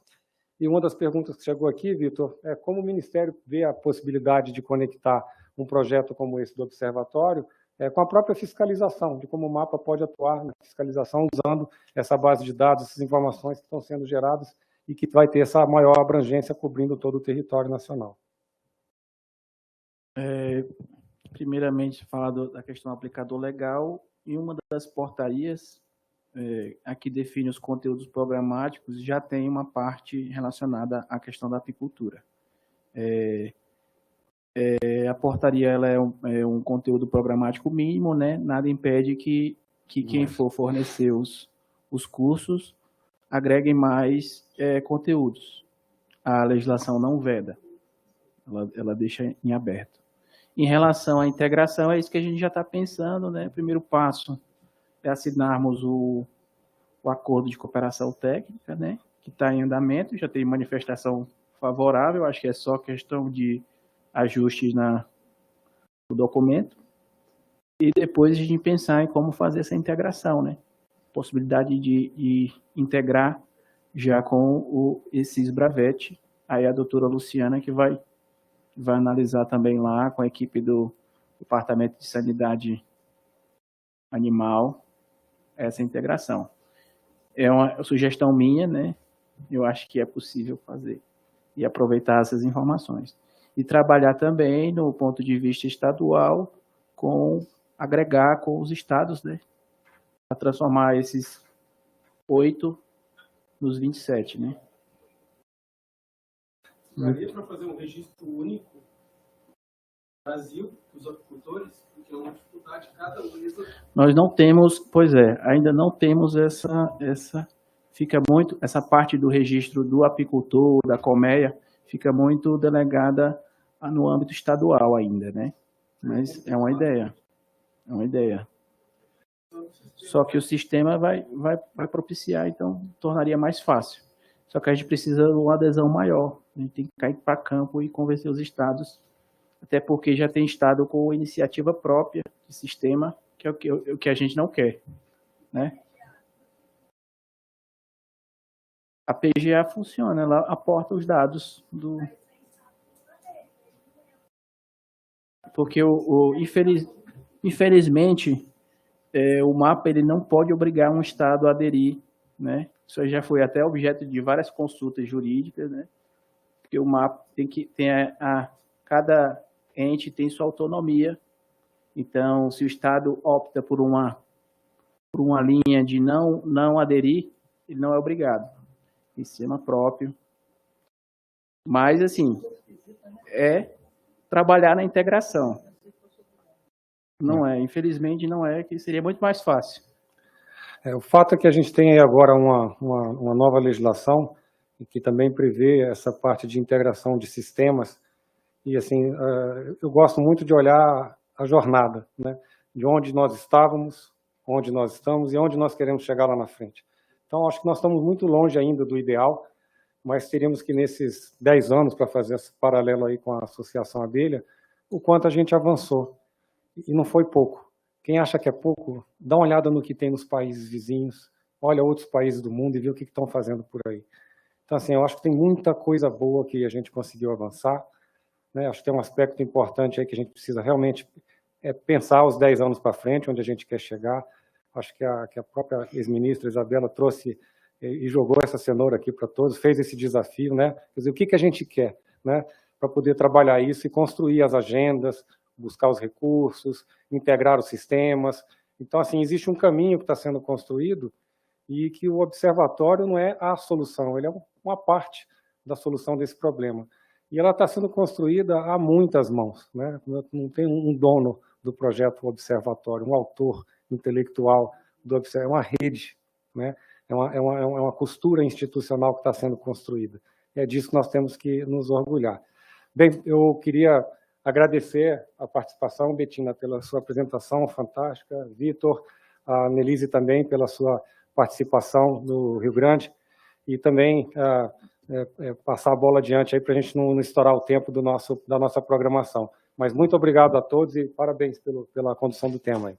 E uma das perguntas que chegou aqui, Vitor, é como o Ministério vê a possibilidade de conectar um projeto como esse do Observatório com a própria fiscalização, de como o MAPA pode atuar na fiscalização usando essa base de dados, essas informações que estão sendo geradas e que vai ter essa maior abrangência cobrindo todo o território nacional. Primeiramente, falar da questão do aplicador legal, e uma das portarias a que define os conteúdos programáticos já tem uma parte relacionada à questão da apicultura. A portaria ela é um conteúdo programático mínimo, né? Nada impede que quem for fornecer os cursos agregue mais conteúdos. A legislação não veda, ela deixa em aberto. Em relação à integração, é isso que a gente já está pensando, né? O primeiro passo é assinarmos o acordo de cooperação técnica, né? Que está em andamento, já tem manifestação favorável, acho que é só questão de ajustes no documento. E depois a gente pensar em como fazer essa integração, né? Possibilidade de integrar já com esse SBRAVET. Aí a doutora Luciana que vai analisar também lá com a equipe do Departamento de Sanidade Animal essa integração. É uma sugestão minha, né? Eu acho que é possível fazer e aproveitar essas informações. E trabalhar também no ponto de vista estadual agregar com os estados, né? Para transformar esses 8 nos 27, né? Daria para fazer um registro único no Brasil dos apicultores, porque é uma dificuldade cada vez. Nós não temos, ainda não temos essa parte do registro do apicultor, da colmeia, fica muito delegada no âmbito estadual ainda, né? Mas é uma ideia. É uma ideia. Só que o sistema vai propiciar, então tornaria mais fácil. Só que a gente precisa de uma adesão maior. A gente tem que cair para campo e convencer os estados, até porque já tem estado com iniciativa própria de sistema, que é o que a gente não quer, né? A PGA funciona, ela aporta os dados do... Porque, infelizmente, o mapa ele não pode obrigar um estado a aderir, né? Isso já foi até objeto de várias consultas jurídicas, né? Porque o mapa cada ente tem sua autonomia. Então, se o estado opta por uma linha de não aderir, ele não é obrigado. Tem sistema próprio. Mas, assim, é trabalhar na integração. Não é, infelizmente não é, que seria muito mais fácil. O fato é que a gente tem aí agora uma nova legislação que também prevê essa parte de integração de sistemas. E, assim, eu gosto muito de olhar a jornada, né? De onde nós estávamos, onde nós estamos e onde nós queremos chegar lá na frente. Então, acho que nós estamos muito longe ainda do ideal, mas teríamos que, nesses 10 anos, para fazer esse paralelo aí com a Associação Abelha, o quanto a gente avançou. E não foi pouco. Quem acha que é pouco, dá uma olhada no que tem nos países vizinhos, olha outros países do mundo e vê o que estão fazendo por aí. Então, assim, eu acho que tem muita coisa boa que a gente conseguiu avançar, né? Acho que tem um aspecto importante aí que a gente precisa realmente pensar os 10 anos para frente, onde a gente quer chegar. Acho que a própria ex-ministra Isabela trouxe e jogou essa cenoura aqui para todos, fez esse desafio, né? Quer dizer, o que a gente quer, né? Para poder trabalhar isso e construir as agendas, buscar os recursos, integrar os sistemas. Então, assim, existe um caminho que está sendo construído e que o observatório não é a solução, ele é uma parte da solução desse problema. E ela está sendo construída a muitas mãos, né? Não tem um dono do projeto observatório, um autor intelectual do observatório, é uma rede, né? É uma costura institucional que está sendo construída. É disso que nós temos que nos orgulhar. Bem, eu queria agradecer a participação, Betina, pela sua apresentação fantástica, Vitor, a Nelise também pela sua participação no Rio Grande, e também passar a bola adiante aí para a gente não estourar o tempo da nossa programação. Mas muito obrigado a todos e parabéns pela condução do tema aí.